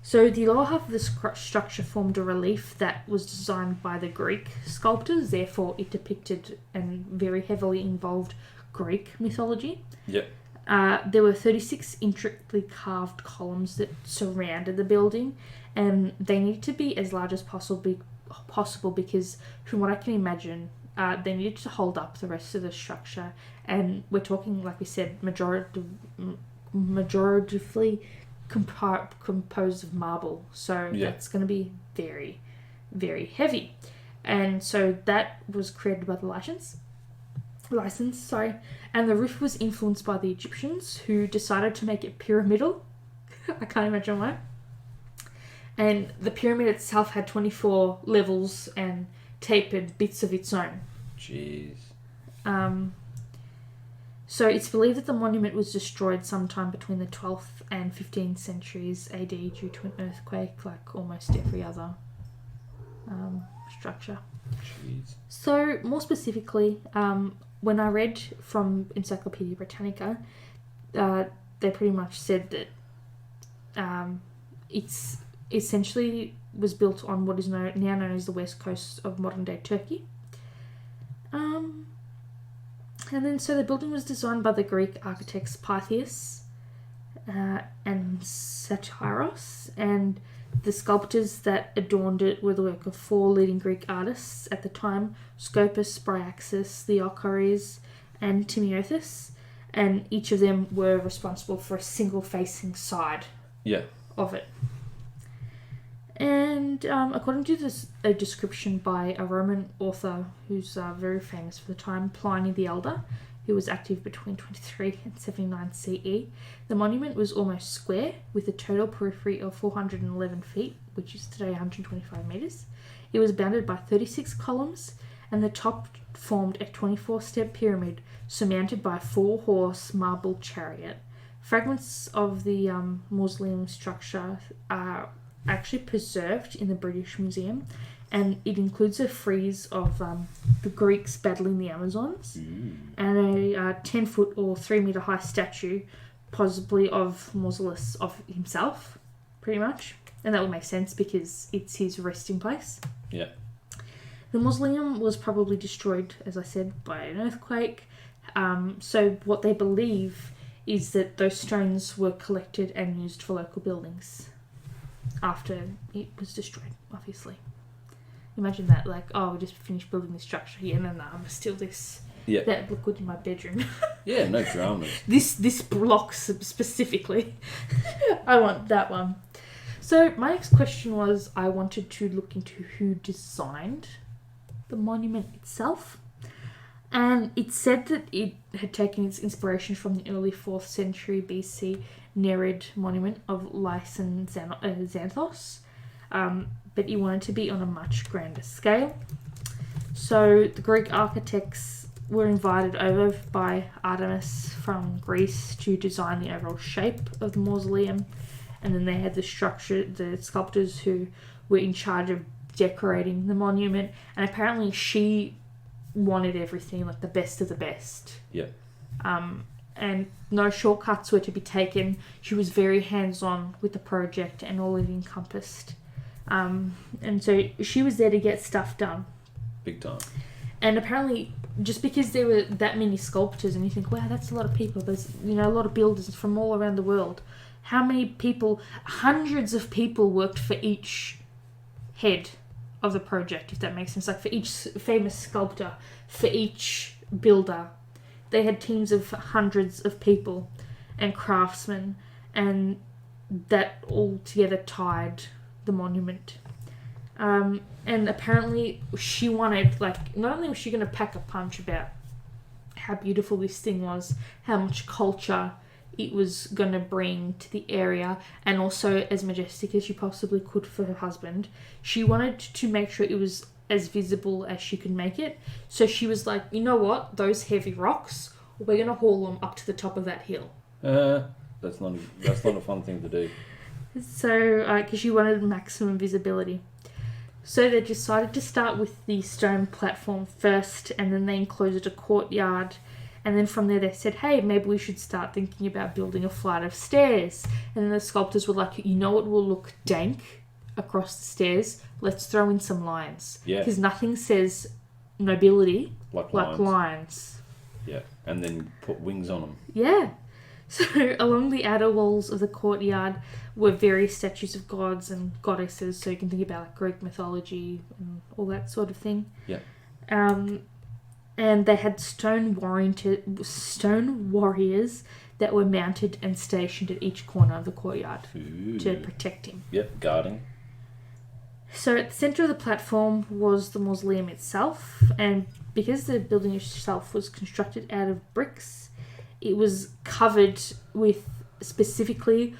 S2: So the lower half of the structure formed a relief that was designed by the Greek sculptors, therefore it depicted and very heavily involved Greek mythology.
S1: Yep.
S2: There were 36 intricately carved columns that surrounded the building, and they needed to be as large as possible because, from what I can imagine, they needed to hold up the rest of the structure. And we're talking, like we said, majoritively composed of marble. So that's going to be very, very heavy. And so that was created by the license, and the roof was influenced by the Egyptians, who decided to make it pyramidal. I can't imagine why. And the pyramid itself had 24 levels and tapered bits of its own.
S1: Jeez.
S2: So it's believed that the monument was destroyed sometime between the 12th and 15th centuries AD due to an earthquake, like almost every other structure.
S1: Jeez. So
S2: more specifically, when I read from Encyclopedia Britannica, they pretty much said that it's essentially was built on what is now known as the west coast of modern-day Turkey. And then, so the building was designed by the Greek architects Pythias and Satyros, and the sculptures that adorned it were the work of 4 leading Greek artists at the time: Scopas, Bryaxis, Theochores, and Timothyus, and each of them were responsible for a single facing side of it. And according to a description by a Roman author who's very famous for the time, Pliny the Elder, who was active between 23 and 79 CE, the monument was almost square, with a total periphery of 411 feet, which is today 125 metres. It was bounded by 36 columns, and the top formed a 24-step pyramid surmounted by a 4-horse marble chariot. Fragments of the mausoleum structure are actually preserved in the British Museum, and it includes a frieze of the Greeks battling the Amazons and a 10-foot or 3-metre high statue, possibly of Mausolus, of himself, pretty much. And that would make sense because it's his resting place.
S1: Yeah.
S2: The mausoleum was probably destroyed, as I said, by an earthquake. So what they believe is that those stones were collected and used for local buildings after it was destroyed, obviously. Imagine that, like, oh, we just finished building this structure here, and I'm still this.
S1: Yeah.
S2: That look good in my bedroom.
S1: Yeah, no dramas.
S2: This block specifically. I want that one. So my next question was, I wanted to look into who designed the monument itself. And it said that it had taken its inspiration from the early 4th century BC Nereid monument of Lysan Xanthos, but it wanted to be on a much grander scale. So the Greek architects were invited over by Artemis from Greece to design the overall shape of the mausoleum, and then they had the sculptors who were in charge of decorating the monument, and apparently she wanted everything like the best of the best.
S1: Yeah.
S2: And no shortcuts were to be taken. She was very hands-on with the project and all it encompassed. And so she was there to get stuff done.
S1: Big time.
S2: And apparently, just because there were that many sculptors, and you think, wow, that's a lot of people. There's, a lot of builders from all around the world. How many people, hundreds of people worked for each head of the project, if that makes sense. Like for each famous sculptor, for each builder. They had teams of hundreds of people and craftsmen, and that all together tied the monument. And apparently she wanted, not only was she going to pack a punch about how beautiful this thing was, how much culture it was going to bring to the area, and also as majestic as she possibly could for her husband, she wanted to make sure it was as visible as she could make it. So she was like, you know what, those heavy rocks, we're going to haul them up to the top of that hill.
S1: That's not a fun thing to do.
S2: So, because she wanted maximum visibility. So they decided to start with the stone platform first, and then they enclosed a courtyard. And then from there they said, hey, maybe we should start thinking about building a flight of stairs. And then the sculptors were like, you know what will look dank across the stairs? Let's throw in some lions.
S1: Yeah.
S2: Because nothing says nobility
S1: like
S2: lions.
S1: Yeah, and then put wings on them.
S2: Yeah. So along the outer walls of the courtyard were various statues of gods and goddesses. So you can think about Greek mythology and all that sort of thing.
S1: Yeah.
S2: And they had stone warriors that were mounted and stationed at each corner of the courtyard to protect him.
S1: Yep, guarding.
S2: So at the centre of the platform was the mausoleum itself, and because the building itself was constructed out of bricks, it was covered with specifically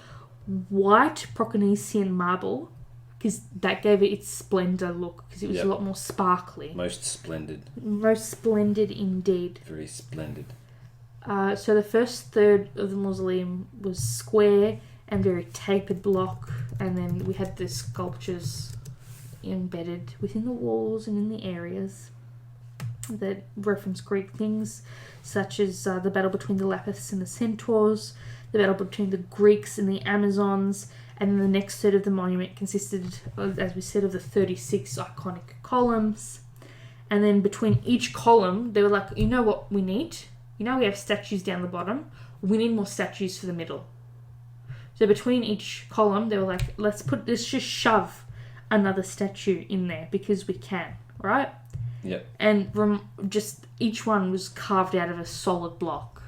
S2: white Proconnesian marble, because that gave it its splendour look, because it was a lot more sparkly.
S1: Most splendid.
S2: Most splendid indeed.
S1: Very splendid.
S2: So the first third of the mausoleum was square and very tapered block, and then we had the sculptures embedded within the walls and in the areas that reference Greek things, such as the battle between the Lapiths and the Centaurs, the battle between the Greeks and the Amazons, and then the next third of the monument consisted, as we said, of the 36 iconic columns. And then between each column, they were like, you know what we need? We have statues down the bottom. We need more statues for the middle. So between each column, they were like, let's just shove another statue in there because we can, right?
S1: Yep.
S2: And just each one was carved out of a solid block,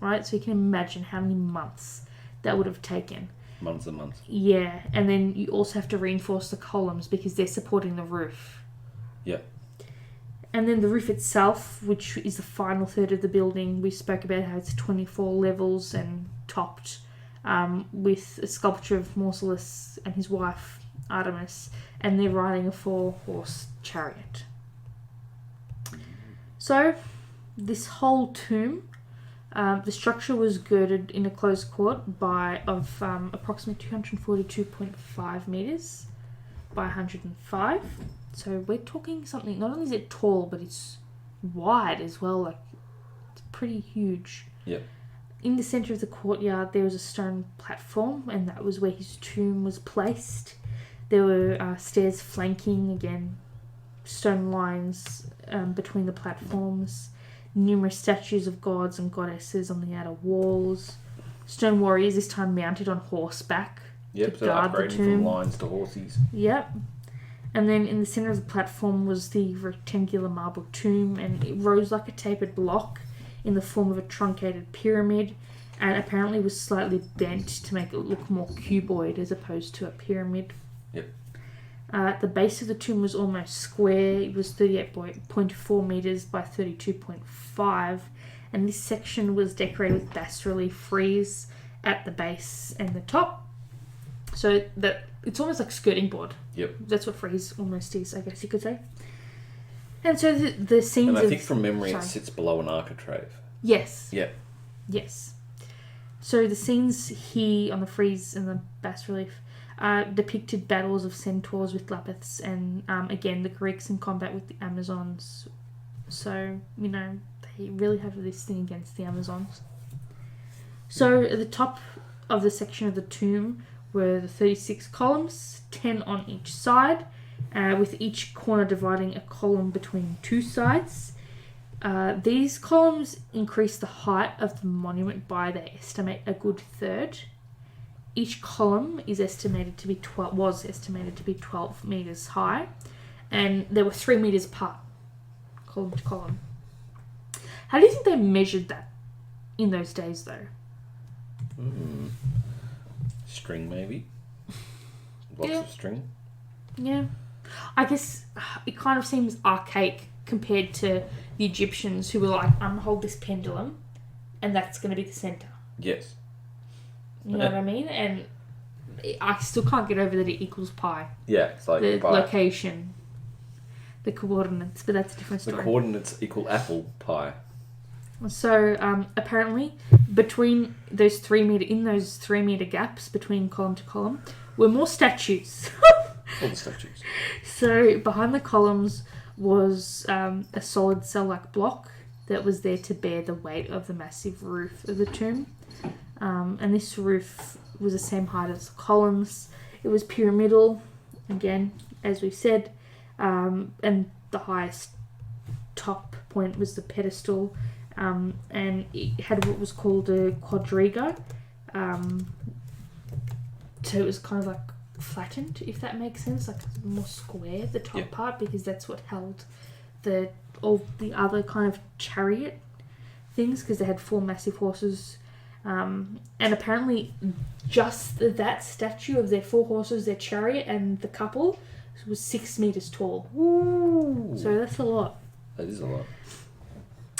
S2: right? So you can imagine how many months that would have taken.
S1: Months and months.
S2: Yeah, and then you also have to reinforce the columns because they're supporting the roof.
S1: Yep.
S2: And then the roof itself, which is the final third of the building, we spoke about how it's 24 levels and topped with a sculpture of Mausolus and his wife Artemis, and they're riding a 4-horse chariot. So, this whole tomb, the structure was girded in a closed court of approximately 242.5 metres by 105. So we're talking something, not only is it tall, but it's wide as well. It's pretty huge.
S1: Yep.
S2: In the centre of the courtyard, there was a stone platform, and that was where his tomb was placed. There were stairs flanking, again, stone lines between the platforms, numerous statues of gods and goddesses on the outer walls, stone warriors, this time mounted on horseback to guard the tomb.
S1: From lines to horses.
S2: Yep. And then in the centre of the platform was the rectangular marble tomb, and it rose like a tapered block in the form of a truncated pyramid, and apparently was slightly bent to make it look more cuboid as opposed to a pyramid.
S1: Yep.
S2: The base of the tomb was almost square. It was 38.4 metres by 32.5, and this section was decorated with bas-relief frieze at the base and the top. So that it's almost like skirting board.
S1: Yep.
S2: That's what frieze almost is, I guess you could say. And so the scenes
S1: And I think from memory it sits below an architrave.
S2: Yes.
S1: Yep.
S2: Yes. So the scenes here on the frieze and the bas-relief depicted battles of centaurs with lapiths, and again the Greeks in combat with the Amazons. So, you know, they really have this thing against the Amazons. So at the top of the section of the tomb were the 36 columns, 10 on each side, with each corner dividing a column between two sides. These columns increase the height of the monument by, they estimate, a good third. Each column is estimated to be 12 meters high, and there were 3 meters apart, column to column. How do you think they measured that in those days, though?
S1: String, maybe. Lots of string.
S2: Yeah. I guess it kind of seems archaic compared to the Egyptians, who were like, I'm going to hold this pendulum, and that's going to be the centre.
S1: Yes.
S2: You know what I mean? And I still can't get over that it equals pi.
S1: Yeah, it's like
S2: the
S1: pi.
S2: Location, the coordinates, but that's a different story.
S1: The coordinates equal apple pie.
S2: So apparently, between those 3 meter gaps between column to column, were more statues.
S1: All the statues.
S2: So behind the columns was a solid cell-like block that was there to bear the weight of the massive roof of the tomb. And this roof was the same height as the columns. It was pyramidal, again, as we've said, and the highest top point was the pedestal, and it had what was called a quadriga. So it was kind of like flattened, if that makes sense, like more square, the top part, because that's what held all the other kind of chariot things, because they had 4 massive horses. And apparently just that statue of their 4 horses, their chariot, and the couple was 6 meters tall.
S1: Ooh.
S2: So that's a lot.
S1: That is a lot.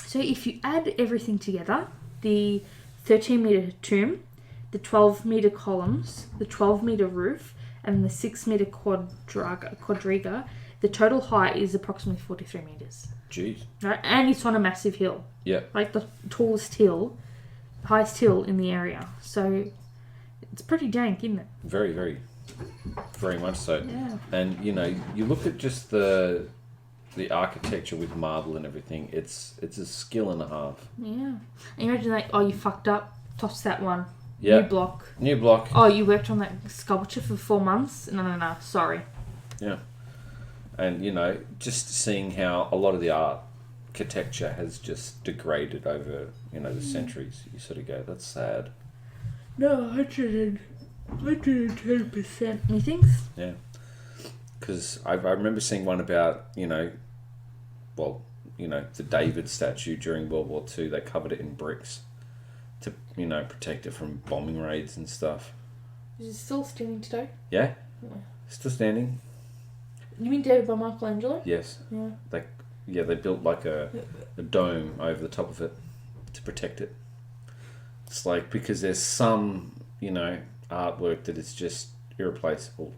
S2: So if you add everything together, the 13 meter tomb, the 12 meter columns, the 12 meter roof, and the 6 meter quadriga, the total height is approximately 43 meters.
S1: Jeez.
S2: Right? And it's on a massive hill.
S1: Yeah.
S2: Like the tallest hill, highest hill in the area. So it's pretty dank, isn't it?
S1: Very, very, very much so.
S2: Yeah.
S1: And, you know, you look at just the architecture with marble and everything, it's a skill and a half.
S2: Yeah. And you imagine like, oh, you fucked up, toss that one.
S1: Yeah.
S2: New block. Oh, you worked on that sculpture for 4 months? No, sorry.
S1: Yeah. And, you know, just seeing how a lot of the architecture has just degraded over, you know, the centuries, you sort of go, that's sad.
S2: No, 110%. Methinks?
S1: Yeah. Because I remember seeing one about, the David statue during World War II. They covered it in bricks to, protect it from bombing raids and stuff.
S2: Is it still standing today?
S1: Yeah. Still standing.
S2: You mean David by Michelangelo?
S1: Yes.
S2: Yeah.
S1: They built like a dome over the top of it to protect it. It's like, because there's some, artwork that is just irreplaceable.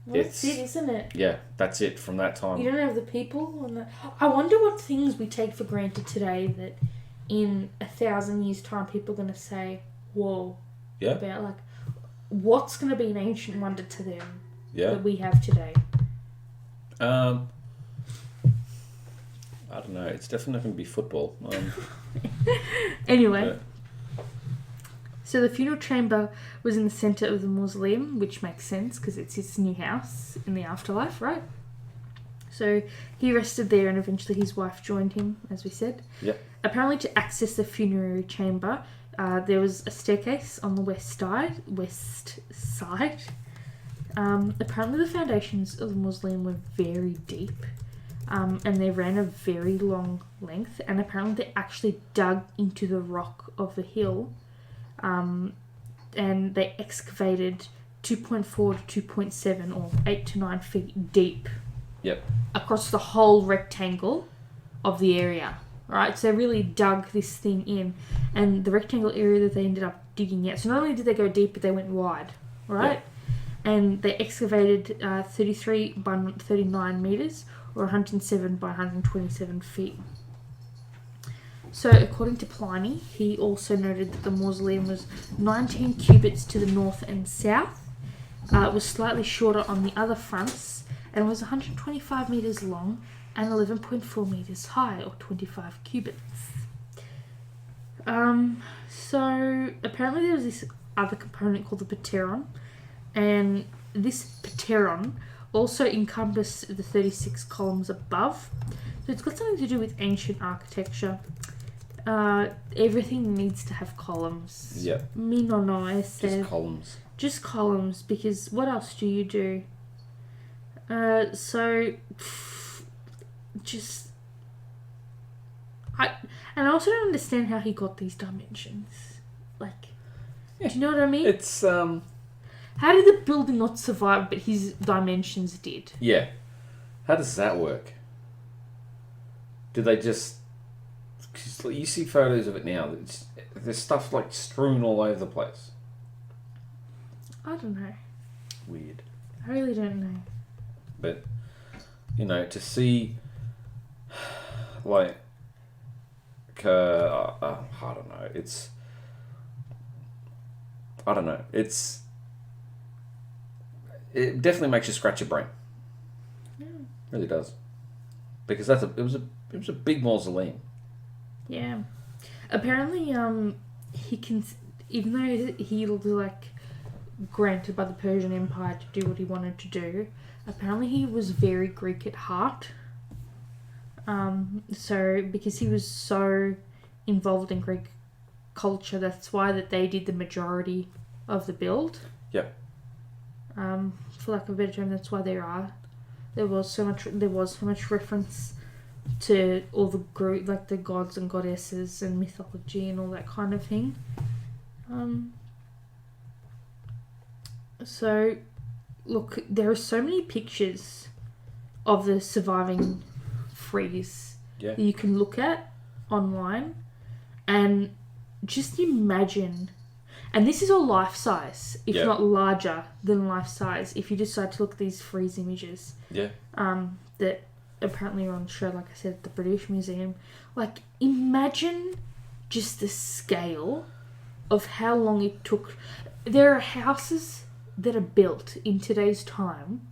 S2: Well, that's it, isn't it?
S1: Yeah, that's it from that time.
S2: You don't have the people. I wonder what things we take for granted today that in 1,000 years' time people are going to say, whoa.
S1: Yeah.
S2: About, like, what's going to be an ancient wonder to them that we have today?
S1: I don't know. It's definitely not going to be football.
S2: Anyway. So the funeral chamber was in the centre of the mausoleum, which makes sense because it's his new house in the afterlife, right? So he rested there, and eventually his wife joined him, as we said.
S1: Yep.
S2: Apparently, to access the funerary chamber, there was a staircase on the west side. Apparently, the foundations of the mausoleum were very deep, and they ran a very long length. And apparently, they actually dug into the rock of the hill. And they excavated 2.4 to 2.7 or 8 to 9 feet deep.
S1: Yep.
S2: Across the whole rectangle of the area, right? So they really dug this thing in, and the rectangle area that they ended up digging out. So not only did they go deep, but they went wide, right? Yep. And they excavated 33 by 39 meters, or 107 by 127 feet. So, according to Pliny, he also noted that the mausoleum was 19 cubits to the north and south, It was slightly shorter on the other fronts and was 125 metres long and 11.4 metres high, or 25 cubits. So apparently there was this other component called the Pateron, and this Pateron also encompassed the 36 columns above. So it's got something to do with ancient architecture. Everything needs to have columns.
S1: Yep.
S2: Me no no, I said.
S1: Just columns.
S2: Just columns, because what else do you do? And I also don't understand how he got these dimensions. Like, do you know what I mean?
S1: It's
S2: How did the building not survive, but his dimensions did?
S1: Yeah. How does that work? Did they just... 'cause you see photos of it now. There's stuff like strewn all over the place.
S2: I don't know.
S1: Weird.
S2: I really don't know.
S1: But, you know, to see, like, I don't know. I don't know. It definitely makes you scratch your brain.
S2: Yeah.
S1: It really does. Because it was a big mausoleum.
S2: Yeah. Apparently, he can, even though he was like granted by the Persian Empire to do what he wanted to do, apparently he was very Greek at heart. So because he was so involved in Greek culture, that's why that they did the majority of the build.
S1: Yep.
S2: For lack of a better term, that's why there was so much reference to all the like the gods and goddesses and mythology and all that kind of thing. So, look, there are so many pictures of the surviving frieze that you can look at online, and just imagine, and this is all life size, if not larger than life size, if you decide to look at these frieze images.
S1: Yeah.
S2: That apparently are on show, like I said, at the British Museum. Like, imagine just the scale of how long it took. There are houses that are built in today's time,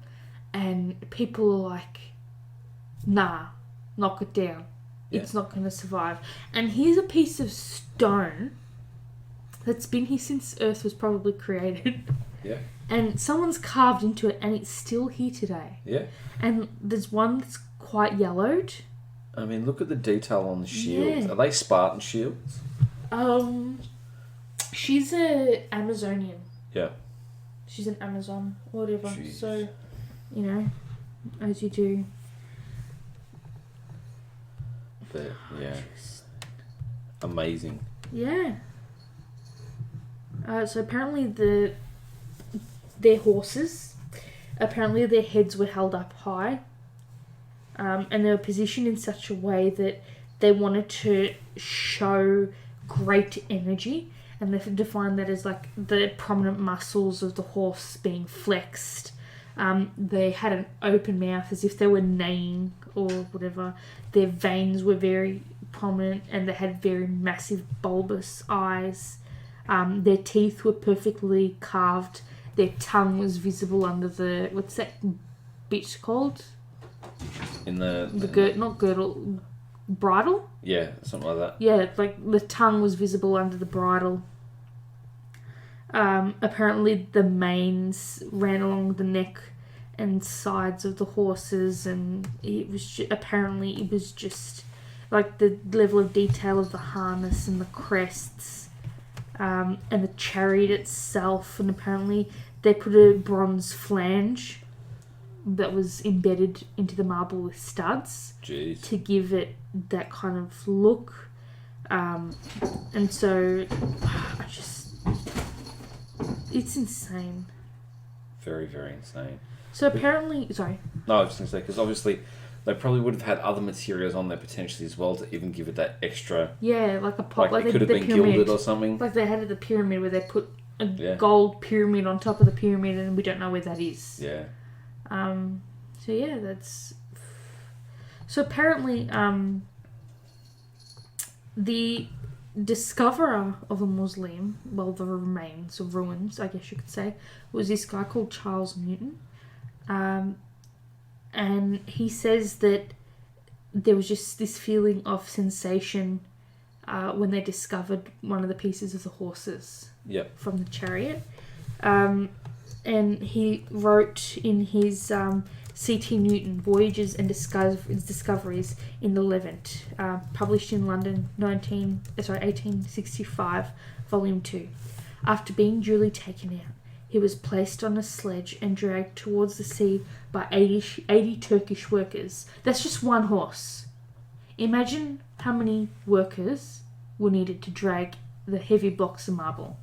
S2: and people are like, nah, knock it down.
S1: Yeah.
S2: It's not going to survive. And here's a piece of stone that's been here since Earth was probably created.
S1: Yeah.
S2: And someone's carved into it, and it's still here today.
S1: Yeah.
S2: And there's one that's quite yellowed.
S1: I mean, look at the detail on the shields.
S2: Yeah.
S1: Are they Spartan shields?
S2: She's a Amazonian.
S1: Yeah.
S2: She's an Amazon or whatever.
S1: Jeez.
S2: So, you know, as you do.
S1: But, yeah. Amazing.
S2: Yeah. So apparently their horses, apparently their heads were held up high. And they were positioned in such a way that they wanted to show great energy, and they defined that as like the prominent muscles of the horse being flexed. They had an open mouth as if they were neighing or whatever. Their veins were very prominent, and they had very massive bulbous eyes. Their teeth were perfectly carved. Their tongue was visible under the, what's that bit called?
S1: In the
S2: Not girdle, bridle?
S1: Yeah, something like that.
S2: Yeah, like the tongue was visible under the bridle. Apparently the manes ran along the neck and sides of the horses, and it was just like the level of detail of the harness and the crests, and the chariot itself. And apparently they put a bronze flange that was embedded into the marble with studs.
S1: Jeez.
S2: To give it that kind of look. And so it's insane.
S1: Very, very insane.
S2: So apparently, sorry.
S1: No, I was just going to say, because obviously they probably would have had other materials on there potentially as well to even give it that extra...
S2: Yeah, like a pop.
S1: Like it could have been gilded or something.
S2: Like they had at the pyramid where they put a gold pyramid on top of the pyramid, and we don't know where that is.
S1: Yeah.
S2: So yeah, that's... So apparently, the discoverer of the mausoleum, well, the remains or ruins, I guess you could say, was this guy called Charles Newton. And he says that there was just this feeling of sensation when they discovered one of the pieces of the horses from the chariot. And he wrote in his C.T. Newton, Voyages and Discoveries in the Levant, published in London 1865, Volume 2. After being duly taken out, he was placed on a sledge and dragged towards the sea by 80 Turkish workers. That's just one horse. Imagine how many workers were needed to drag the heavy blocks of marble.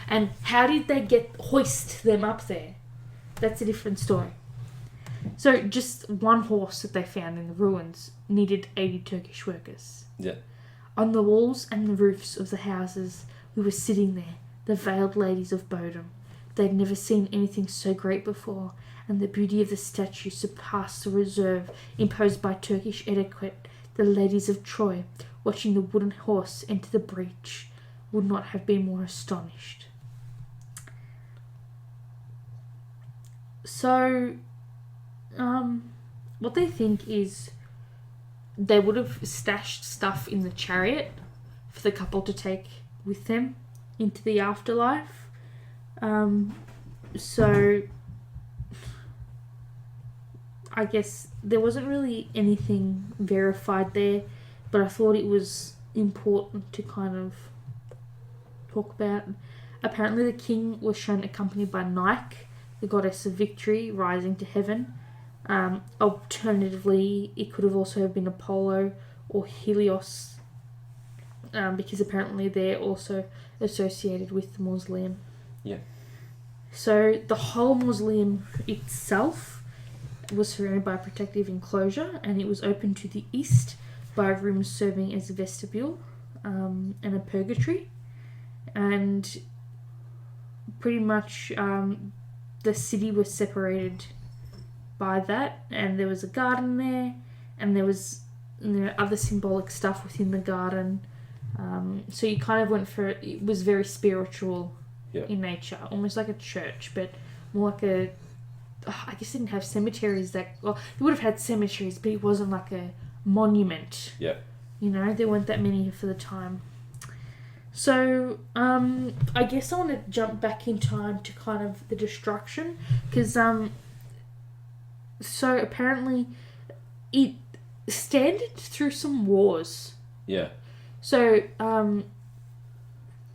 S2: And how did they hoist them up there? That's a different story. So just one horse that they found in the ruins needed 80 Turkish workers.
S1: Yeah.
S2: On the walls and the roofs of the houses we were sitting there, the veiled ladies of Bodom. They'd never seen anything so great before, and the beauty of the statue surpassed the reserve imposed by Turkish etiquette. The ladies of Troy, watching the wooden horse enter the breach, would not have been more astonished. So, what they think is they would have stashed stuff in the chariot for the couple to take with them into the afterlife. So I guess there wasn't really anything verified there, but I thought it was important to kind of talk about. Apparently the king was shown accompanied by Nike, the goddess of victory, rising to heaven. Alternatively, it could have also been Apollo or Helios, because apparently they're also associated with the mausoleum.
S1: Yeah.
S2: So the whole mausoleum itself was surrounded by a protective enclosure, and it was open to the east by rooms serving as a vestibule and a purgatory. And pretty much the city was separated by that, and there was a garden there, and there was other symbolic stuff within the garden. So you kind of went for it was very spiritual in nature, almost like a church, but more like a, I guess they didn't have cemeteries they would have had cemeteries, but it wasn't like a monument.
S1: Yeah.
S2: You know, there weren't that many for the time. So, I guess I want to jump back in time to kind of the destruction, because, so apparently it standed through some wars.
S1: Yeah.
S2: So,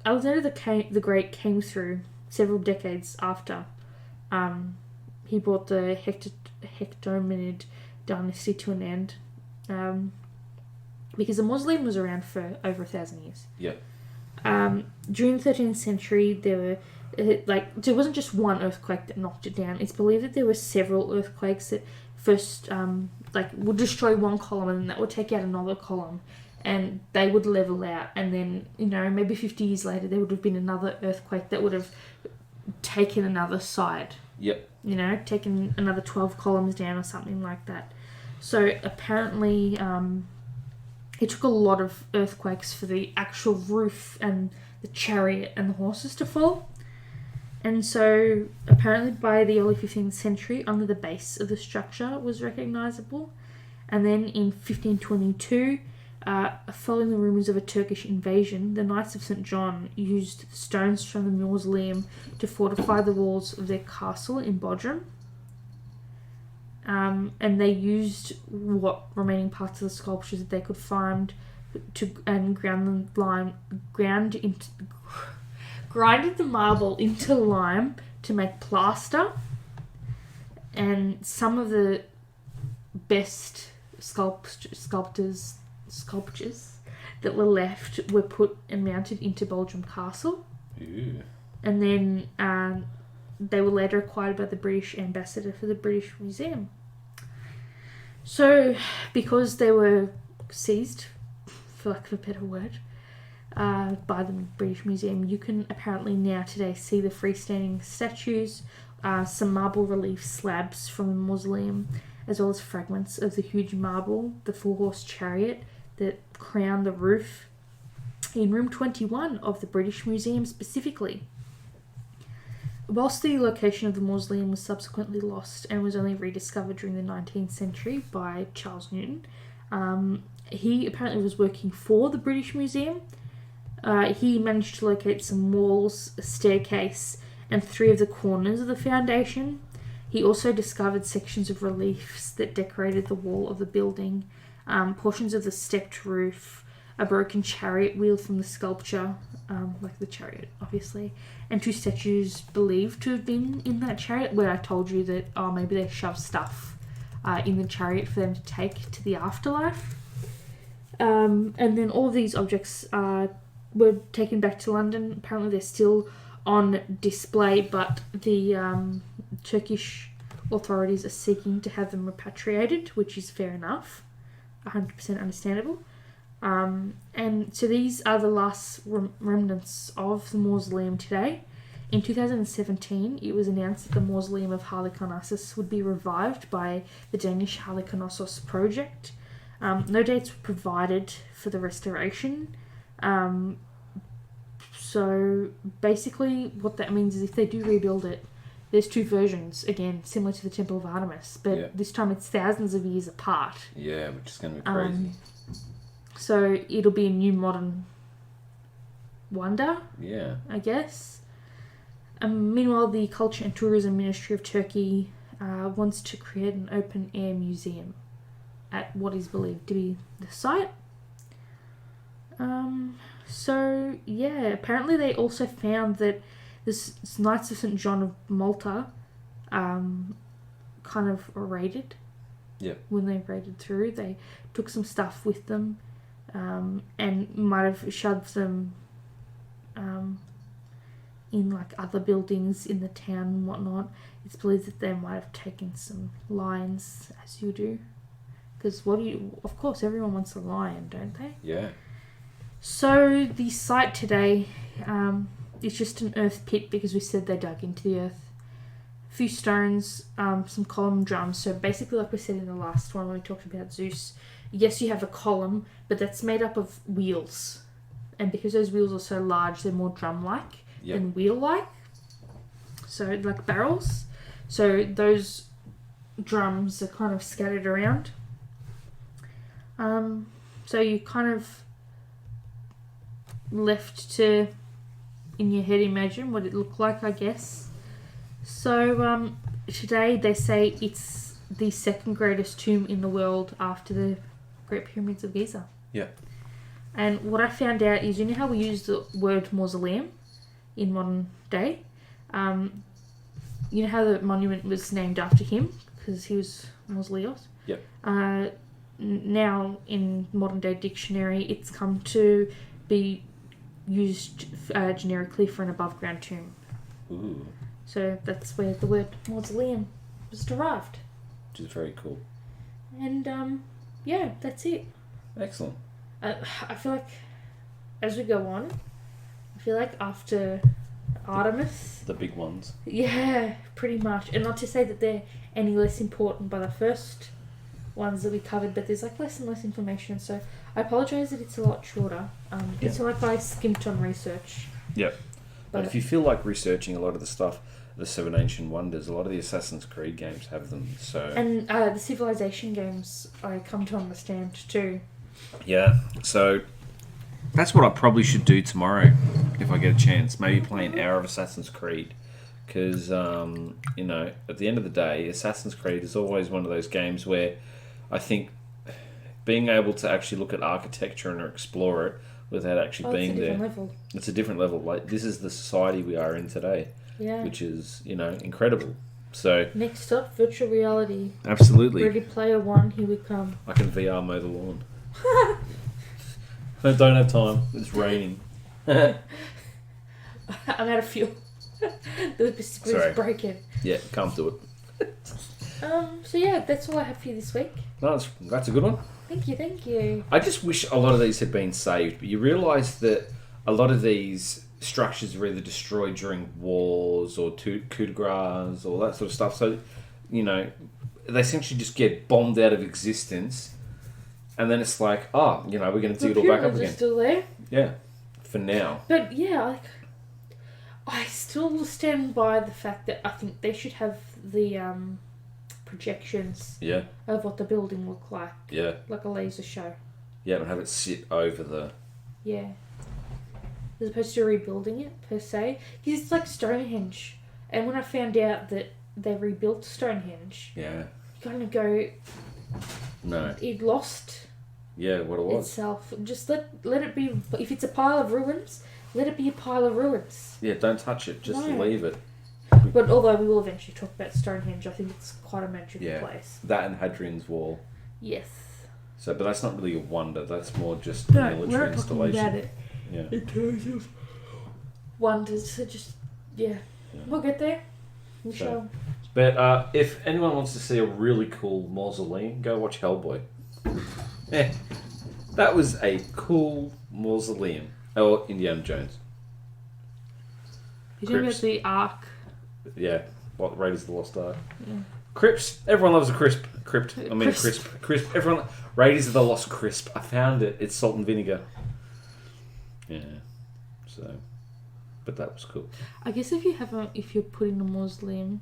S2: Alexander the Great came through several decades after he brought the Hectomanid dynasty to an end, because the mausoleum was around for over 1,000 years.
S1: Yeah.
S2: During the 13th century, there wasn't just one earthquake that knocked it down. It's believed that there were several earthquakes that first would destroy one column, and then that would take out another column, and they would level out, and then, you know, maybe 50 years later there would have been another earthquake that would have taken another side.
S1: Yep.
S2: You know, taken another 12 columns down or something like that. So apparently it took a lot of earthquakes for the actual roof and the chariot and the horses to fall. And so apparently by the early 15th century, only the base of the structure was recognisable. And then in 1522, following the rumours of a Turkish invasion, the Knights of St. John used stones from the mausoleum to fortify the walls of their castle in Bodrum. And they used what remaining parts of the sculptures that they could find and grinded the marble into lime to make plaster. And some of the best sculptures that were left were put and mounted into Bodrum Castle.
S1: Ew.
S2: And then they were later acquired by the British ambassador for the British Museum. So, because they were seized, for lack of a better word, by the British Museum, you can apparently now today see the freestanding statues, some marble relief slabs from the mausoleum, as well as fragments of the huge marble, the four-horse chariot that crowned the roof. in room 21 of the British Museum specifically. Whilst the location of the mausoleum was subsequently lost and was only rediscovered during the 19th century by Charles Newton, he apparently was working for the British Museum. He managed to locate some walls, a staircase, and 3 of the corners of the foundation. He also discovered sections of reliefs that decorated the wall of the building, portions of the stepped roof, a broken chariot wheel from the sculpture, like the chariot, obviously, and 2 statues believed to have been in that chariot, where I told you that, maybe they shoved stuff in the chariot for them to take to the afterlife. And then all of these objects were taken back to London. Apparently they're still on display, but the Turkish authorities are seeking to have them repatriated, which is fair enough, 100% understandable. And so these are the last remnants of the mausoleum today. In 2017, it was announced that the mausoleum of Halicarnassus would be revived by the Danish Halicarnassus project. No dates were provided for the restoration. So basically what that means is if they do rebuild it, there's 2 versions, again, similar to the Temple of Artemis, but this time it's thousands of years apart.
S1: Yeah, which is going to be crazy.
S2: So it'll be a new modern wonder, I guess. Meanwhile, the Culture and Tourism Ministry of Turkey wants to create an open-air museum at what is believed to be the site. So, yeah, apparently they also found that this Knights of St. John of Malta kind of raided.
S1: Yep.
S2: When they raided through, they took some stuff with them and might have shoved them in like other buildings in the town and whatnot. It's believed that they might have taken some lions, as you do. Because of course, everyone wants a lion, don't they?
S1: Yeah.
S2: So the site today is just an earth pit because we said they dug into the earth. A few stones, some column drums. So basically, like we said in the last one when we talked about Zeus, yes, you have a column, but that's made up of wheels. And because those wheels are so large, they're more drum-like than wheel-like. So like barrels. So those drums are kind of scattered around. So you kind of left to, in your head, imagine what it looked like, I guess. So today they say it's the 2nd greatest tomb in the world after the Great Pyramids of Giza.
S1: Yeah.
S2: And what I found out is, you know how we use the word mausoleum in modern day? You know how the monument was named after him because he was Mausoleos?
S1: Yep.
S2: Now in modern day dictionary, it's come to be used generically for an above ground tomb.
S1: Ooh.
S2: So that's where the word mausoleum was derived.
S1: Which is very cool.
S2: And yeah, that's it.
S1: Excellent.
S2: I feel like as we go on, I feel like after Artemis,
S1: the big ones.
S2: Yeah, pretty much. And not to say that they're any less important by the first ones that we covered, but there's like less and less information, so I apologise that it's a lot shorter. It's not like I skimped on research.
S1: Yep. But if you feel like researching a lot of the stuff, the 7 Ancient Wonders, a lot of the Assassin's Creed games have them, so...
S2: And the Civilization games, I come to understand too.
S1: Yeah, so that's what I probably should do tomorrow, if I get a chance. Maybe play an hour of Assassin's Creed. Because, you know, at the end of the day, Assassin's Creed is always one of those games where I think being able to actually look at architecture and explore it without actually being there. Level. It's a different level. Like, this is the society we are in today. Yeah. Which is, you know, incredible. So
S2: next up, virtual reality.
S1: Absolutely.
S2: Ready Player One, here we come.
S1: I can VR mow the lawn. I don't have time. It's raining.
S2: I'm out of fuel. The was broken.
S1: Yeah, can't do it.
S2: So yeah, that's all I have for you this week.
S1: No, that's a good one.
S2: Thank you.
S1: I just wish a lot of these had been saved, but you realise that a lot of these structures were either destroyed during wars or coup de grace or that sort of stuff. So, you know, they essentially just get bombed out of existence, and then it's like, oh, you know, we're going to dig it all back up again.
S2: Are still there.
S1: Yeah. for now.
S2: But yeah, like, I still stand by the fact that I think they should have the projections
S1: Yeah.
S2: of what the building look like.
S1: Yeah.
S2: Like a laser show.
S1: Yeah, and have it sit over the...
S2: Yeah. As opposed to rebuilding it, per se. Because it's like Stonehenge. And when I found out that they rebuilt Stonehenge,
S1: Yeah.
S2: you kind of go...
S1: No.
S2: It lost...
S1: Yeah, what it was.
S2: itself. Just let it be... If it's a pile of ruins, let it be a pile of ruins.
S1: Yeah, don't touch it. Just leave it.
S2: But although we will eventually talk about Stonehenge, I think it's quite a magical place.
S1: That and Hadrian's Wall.
S2: Yes.
S1: So, but that's not really a wonder. That's more just a military installation.
S2: About it
S1: Yeah.
S2: in terms of wonders. So just, yeah. We'll get there. We shall.
S1: But if anyone wants to see a really cool mausoleum, go watch Hellboy. Yeah. That was a cool mausoleum. Or Indiana Jones.
S2: You're talking about the Ark.
S1: Yeah. What, Raiders of the Lost Ark.
S2: Yeah.
S1: Crypts. Everyone loves a crisp. Crypt. I mean, crisp. Crisp. Everyone. Raiders of the Lost Crisp. I found it. It's salt and vinegar. Yeah. So. But that was cool.
S2: I guess if you're putting a mausoleum,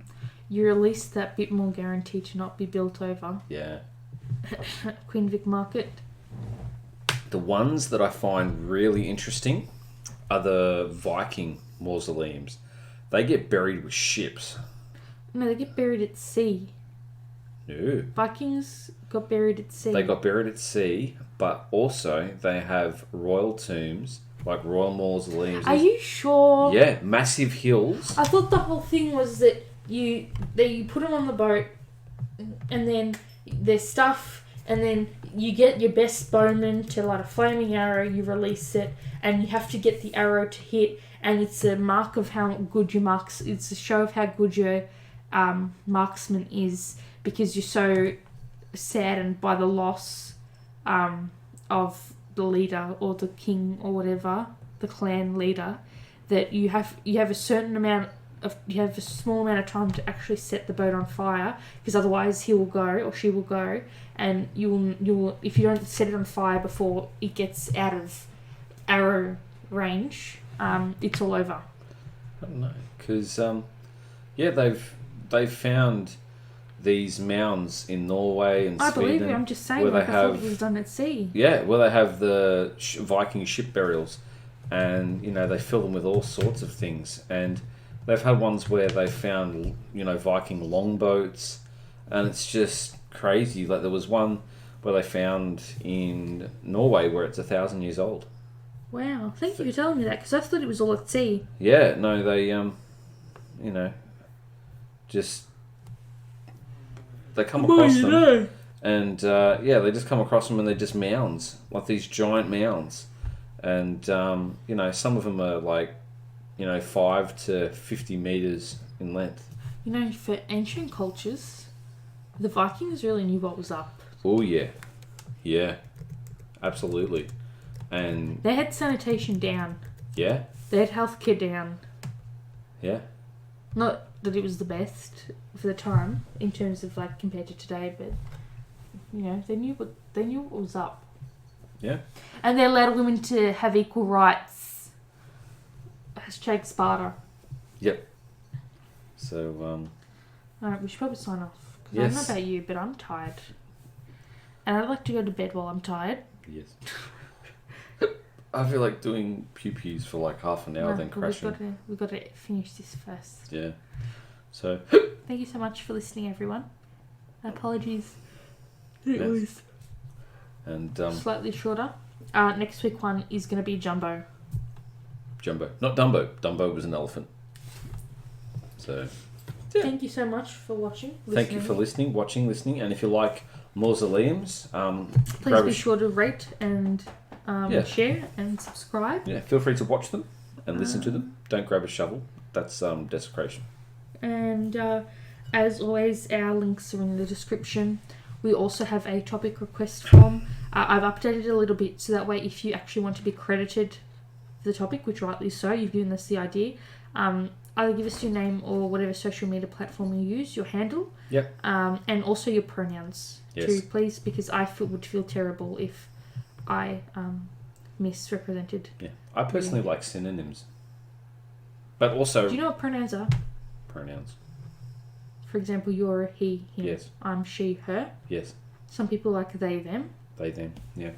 S2: you're at least that bit more guaranteed to not be built over.
S1: Yeah.
S2: Queen Vic Market.
S1: The ones that I find really interesting are the Viking mausoleums. They get buried with ships.
S2: No, they get buried at sea.
S1: No.
S2: Vikings got buried at sea.
S1: They got buried at sea, but also they have royal tombs, like royal mausoleums.
S2: Are you sure?
S1: Yeah, massive hills.
S2: I thought the whole thing was that you put them on the boat, and then there's stuff, and then you get your best bowman to light a flaming arrow, you release it, and you have to get the arrow to hit, and it's a mark of how good your marks. It's a show of how good your marksman is, because you're so saddened by the loss of the leader or the king or whatever, the clan leader, that you have a certain amount of, you have a small amount of time to actually set the boat on fire, because otherwise he will go or she will go, and you will if you don't set it on fire before it gets out of arrow range, it's all over.
S1: I don't know, because they've found these mounds in Norway and Sweden.
S2: I believe you. I'm just saying,
S1: where
S2: like,
S1: they
S2: I thought
S1: have,
S2: it was done at sea.
S1: Yeah, where they have the Viking ship burials, and they fill them with all sorts of things. And they've had ones where they found Viking longboats, and it's just crazy. Like there was one where they found in Norway where it's 1,000 years old.
S2: Wow, thank you for telling me that, because I thought it was all at sea.
S1: Yeah, no, they just they come across them, and they just come across them, and they're just mounds, like these giant mounds, and some of them are like 5 to 50 meters in length.
S2: For ancient cultures, the Vikings really knew what was up.
S1: Oh yeah, absolutely, and
S2: they had sanitation down.
S1: Yeah,
S2: they had healthcare down.
S1: Yeah,
S2: not that it was the best for the time in terms of like compared to today, but they knew what was up.
S1: Yeah,
S2: and they allowed women to have equal rights. Hashtag Sparta.
S1: Yep. So
S2: alright, we should probably sign off. Because
S1: yes.
S2: I don't know about you, but I'm tired, and I'd like to go to bed while I'm tired.
S1: Yes. I feel like doing pew-pews for like half an hour, then crashing.
S2: We've got to finish this first.
S1: Yeah. So.
S2: Thank you so much for listening, everyone. Apologies. It
S1: Yes.
S2: was
S1: And
S2: slightly shorter. Next week one is going to be Jumbo.
S1: Jumbo, not Dumbo. Dumbo was an elephant. So. Yeah.
S2: Thank you so much for watching.
S1: Thank you for listening, watching, listening, and if you like mausoleums,
S2: please be sure to rate and share and subscribe.
S1: Yeah, feel free to watch them and listen to them. Don't grab a shovel. That's desecration.
S2: And as always, our links are in the description. We also have a topic request form. I've updated it a little bit so that way if you actually want to be credited for the topic, which rightly so, you've given us the idea, either give us your name or whatever social media platform you use, your handle.
S1: Yep.
S2: And also your pronouns
S1: yes.
S2: too, please, because I would feel terrible if I misrepresented.
S1: Yeah. I personally like synonyms. But also...
S2: Do you know what pronouns are?
S1: Pronouns.
S2: For example, you're a he, him.
S1: Yes.
S2: I'm she, her.
S1: Yes.
S2: Some people like they, them.
S1: They, them. Yeah.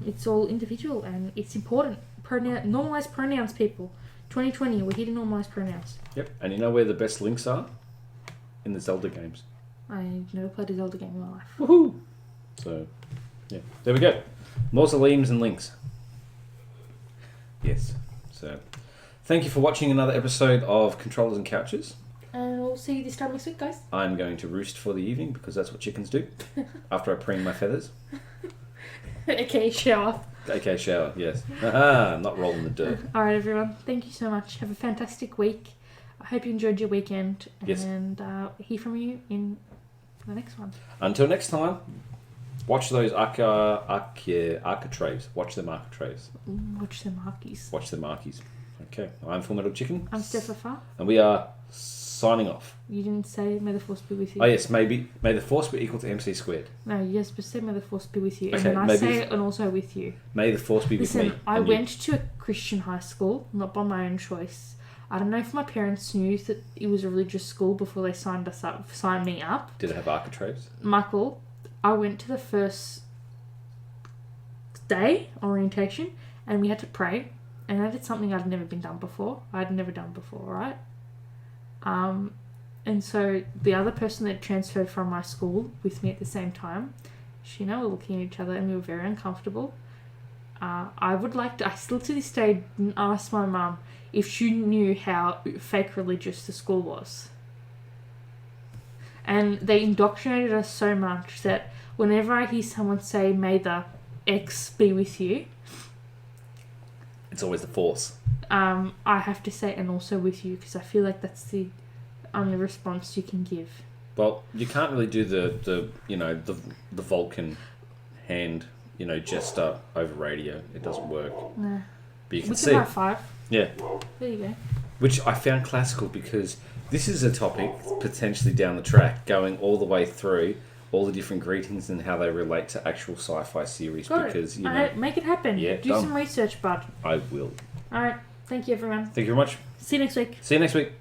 S2: It's all individual and it's important. Normalise pronouns, people. 2020, we're here to normalise pronouns.
S1: Yep. And you know where the best links are? In the Zelda games.
S2: I've never played a Zelda game in my life.
S1: Woohoo! So, yeah. There we go. Mausoleums and links. Yes. So, thank you for watching another episode of Controllers and Couches.
S2: And we'll see you this time next week, guys.
S1: I'm going to roost for the evening because that's what chickens do. After I preen my feathers.
S2: Okay, shower.
S1: Okay, shower, yes. Aha, not rolling the dirt.
S2: Alright, everyone. Thank you so much. Have a fantastic week. I hope you enjoyed your weekend.
S1: Yes.
S2: And hear from you in the next one.
S1: Until next time, watch those architraves. Watch them architraves.
S2: Watch the markies.
S1: Watch the markies. Okay, I'm FullMetalChicken.
S2: I'm Stephfafahh.
S1: And we are signing off.
S2: You didn't say may the force be with you.
S1: Oh yes, may the force be equal to MC squared.
S2: No, you're supposed to say may the force be with you.
S1: Okay,
S2: and then I say it and also with you.
S1: May the force be with me.
S2: Listen, I went to a Christian high school, not by my own choice. I don't know if my parents knew that it was a religious school before they signed me up.
S1: Did it have architraves?
S2: Michael, I went to the first day orientation and we had to pray, and I did something I'd never done before, right? And so the other person that transferred from my school with me at the same time, she and I were looking at each other and we were very uncomfortable. I still to this day ask my mum if she knew how fake religious the school was. And they indoctrinated us so much that whenever I hear someone say, may the X be with you,
S1: it's always the force.
S2: I have to say, and also with you, because I feel like that's the only response you can give.
S1: Well, you can't really do the Vulcan hand, gesture over radio. It doesn't work.
S2: No.
S1: But you can
S2: we
S1: see.
S2: High five.
S1: Yeah.
S2: There you go.
S1: Which I found classical because this is a topic potentially down the track, going all the way through all the different greetings and how they relate to actual sci-fi series.
S2: Got
S1: because
S2: it. Make it happen.
S1: Yeah,
S2: do
S1: done.
S2: some research, bud.
S1: I will.
S2: All right. Thank you, everyone.
S1: Thank you very much.
S2: See you next week.
S1: See you next week.